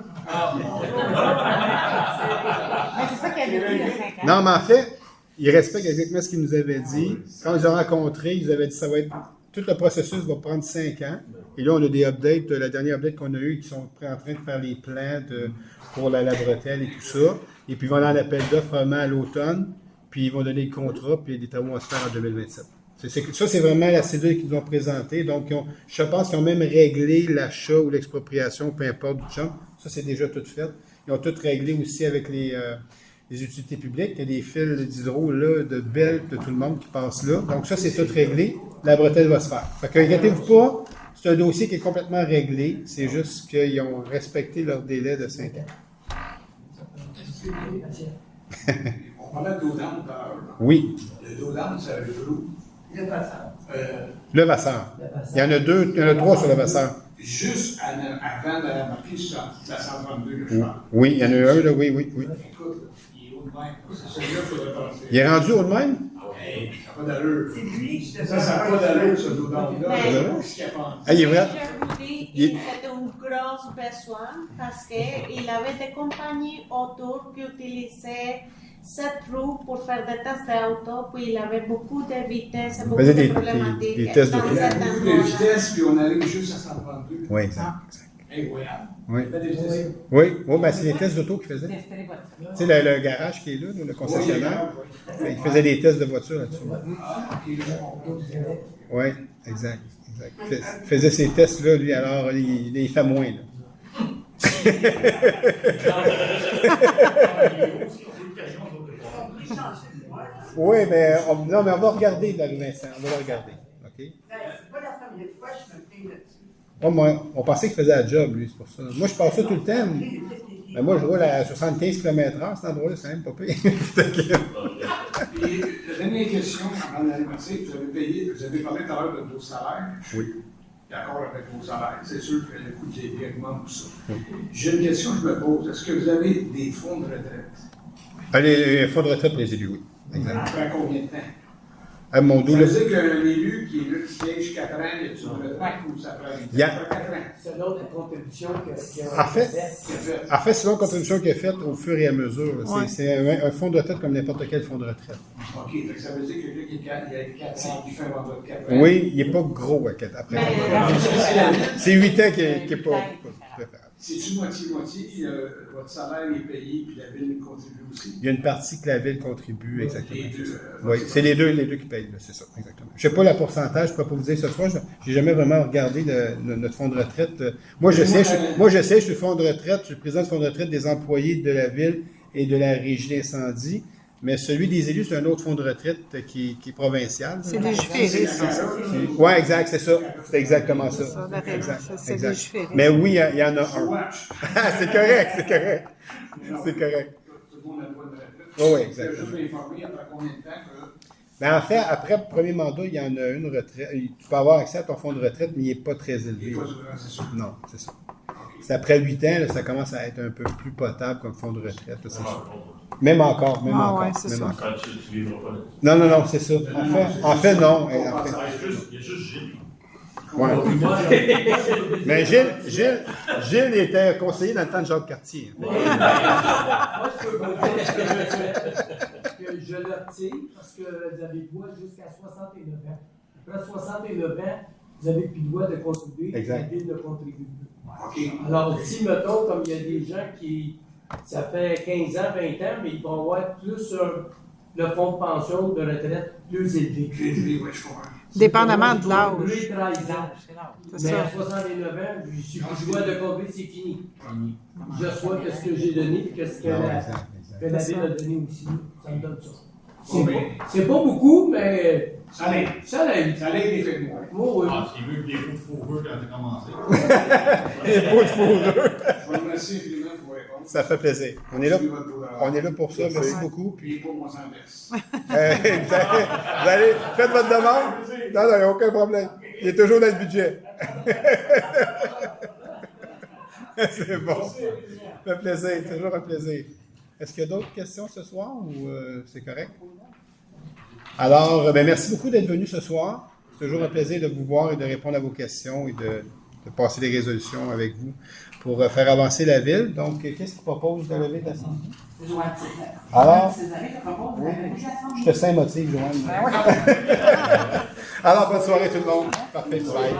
c'est ça qu'il avait dit il y a 5 ans. Non, mais en fait, ils respectent exactement ce qu'ils nous avaient dit. Quand ils ont rencontré, ils avaient dit que ça va être. Tout le processus va prendre 5 ans. Et là, on a des updates. La dernière update qu'on a eue, qui sont en train de faire les plans pour la bretelle et tout ça. Et puis, ils vont aller en appel d'offres vraiment à l'automne. Puis, ils vont donner le contrat. Puis, les travaux vont se faire en 2027. Ça, c'est vraiment la cédule qu'ils nous ont présentée. Donc, je pense qu'ils ont même réglé l'achat ou l'expropriation, peu importe du champ. Ça, c'est déjà tout fait. Ils ont tout réglé aussi avec les utilités publiques. Il y a des fils d'hydro, là, de belt, de tout le monde qui passe là. Donc, ça, c'est tout réglé. La bretelle va se faire. Fait que, inquiétez-vous pas. C'est un dossier qui est complètement réglé. C'est juste qu'ils ont respecté leur délai de 5 ans. On parlait de dos d'âme tout à l'heure. Oui. Le dos d'âme, ça veut dire où? Le passeur. Le Vasseur. Il y en a 2, il y en a 3 sur le Vasseur. Juste avant de marquer sur la 132, je pense. Oui, il y en a un, là, oui. Écoute, il est haut de même. C'est celui-là qu'il faudrait penser. Il est rendu haut de même? Hey, ça n'a pas d'allure. Ça n'a pas d'allure, ce dos d'âme-là. Qu'est-ce qu'il a pensé? Ah, il est vrai? Je vous dis, c'était un gros besoin parce qu'il avait des compagnies autour qui utilisaient cette roue pour faire des tests d'auto, puis il avait beaucoup de vitesse, beaucoup de problématiques. Des tests dans d'auto. cet Beaucoup de endroit-là. vitesse, puis on arrive juste à 132. Oui, exact. Incroyable. Oui. Il fait des vitesses. Oui, ben, c'est les tests d'auto qu'il faisait. Tu sais, le garage qui est là, le concessionnaire, il faisait des tests de voiture là-dessus. Ah, ok. Oui, exact. exact. Il faisait ses tests, là, lui, alors il fait moins, là. Oui, mais on va regarder, là, Vincent. On va le regarder. OK? C'est pas la première fois que je me plains là-dessus. On pensait qu'il faisait la job, lui, c'est pour ça. Moi, je passe ça tout le temps. Mais moi, je roule à 75 km/h, cet endroit-là, c'est quand même pas pire. Et la dernière question, avant d'aller passer, vous avez parlé tout à l'heure de vos salaires. Oui. D'accord avec vos salaires. C'est sûr que le coût de vie augmente tout ça. J'ai une question que je me pose. Est-ce que vous avez des fonds de retraite? Les fonds de retraite pour les élus, oui. Exact. Après combien de temps? À mon Ça doux, veut dire qu'un élu qui est là, qui siège 4 ans, il y a une retraite ou ça prend 4 ans? Selon la contribution que En fait, selon la contribution qui est faite au fur et à mesure. Là, c'est un fonds de retraite comme n'importe quel fonds de retraite. OK, donc ça veut dire que quelqu'un qui a 4 ans, qui fait un mandat de 4 ans. Oui, il n'est pas gros après. C'est 8 ans qui n'est pas préférable. C'est-tu moitié-moitié, votre salaire est payé, puis la ville contribue aussi? Il y a une partie que la ville contribue, exactement. Oui, c'est les deux qui payent, là, c'est ça, exactement. Je ne sais pas le pourcentage, je ne peux pas vous dire ce soir, je n'ai jamais vraiment regardé notre fonds de retraite. Moi, je sais, je suis le fonds de retraite, je suis le président du fonds de retraite des employés de la ville et de la régie d'incendie. Mais celui des élus, c'est un autre fonds de retraite qui est provincial. C'est légiféré, ça. Oui, exact, c'est ça. C'est exactement ça. C'est légiféré. Mais oui, il y en a un. C'est correct. C'est correct. Oui, exactement. Mais en fait, après le premier mandat, il y en a une retraite. Tu peux avoir accès à ton fonds de retraite, mais il n'est pas très élevé. Non, c'est ça. C'est après 8 ans, là, ça commence à être un peu plus potable comme fonds de retraite. Là, même encore. Ouais, c'est ça. Non, c'est ça. En fait, non. Il y a juste Gilles. Ouais. Mais Gilles était conseiller dans le temps de Jacques Cartier. Moi, je peux vous dire que je le retire parce que vous avez le droit jusqu'à 69 ans. Après 69 ans, vous n'avez plus le droit de contribuer, la ville ne contribue plus. Alors, si, mettons, comme il y a des gens qui, ça fait 15 ans, 20 ans, mais ils vont avoir plus le fonds de pension de retraite plus élevé. Dépendamment de l'âge. Lui, 13 ans. Mais à 69 ans, je suis plus droit de contribuer, c'est fini. Je reçois ce que j'ai donné et ce que la ville a donné aussi. Ça me donne ça. C'est pas beaucoup, mais ça l'aide. Ça l'aide. Ça l'aide les faits de moi. Oui. C'est mieux que des pots de fourrure quand t'as commencé. Des pots de fourrure. Je vous remercie infiniment pour répondre. Ça fait plaisir. On est là pour ça. Merci beaucoup. Puis pour moi, ça baisse. Vous allez, faites votre demande. Non, il n'y a aucun problème. Il est toujours dans le budget. C'est bon. Ça fait plaisir. Toujours un plaisir. Est-ce qu'il y a d'autres questions ce soir ou c'est correct? Alors, merci beaucoup d'être venu ce soir. C'est toujours un plaisir de vous voir et de répondre à vos questions et de passer des résolutions avec vous pour faire avancer la ville. Donc, qu'est-ce qu'il propose de lever de l'Assemblée? Alors, je te sens motive, Joanne. Alors, bonne soirée tout le monde. Parfait. Bye.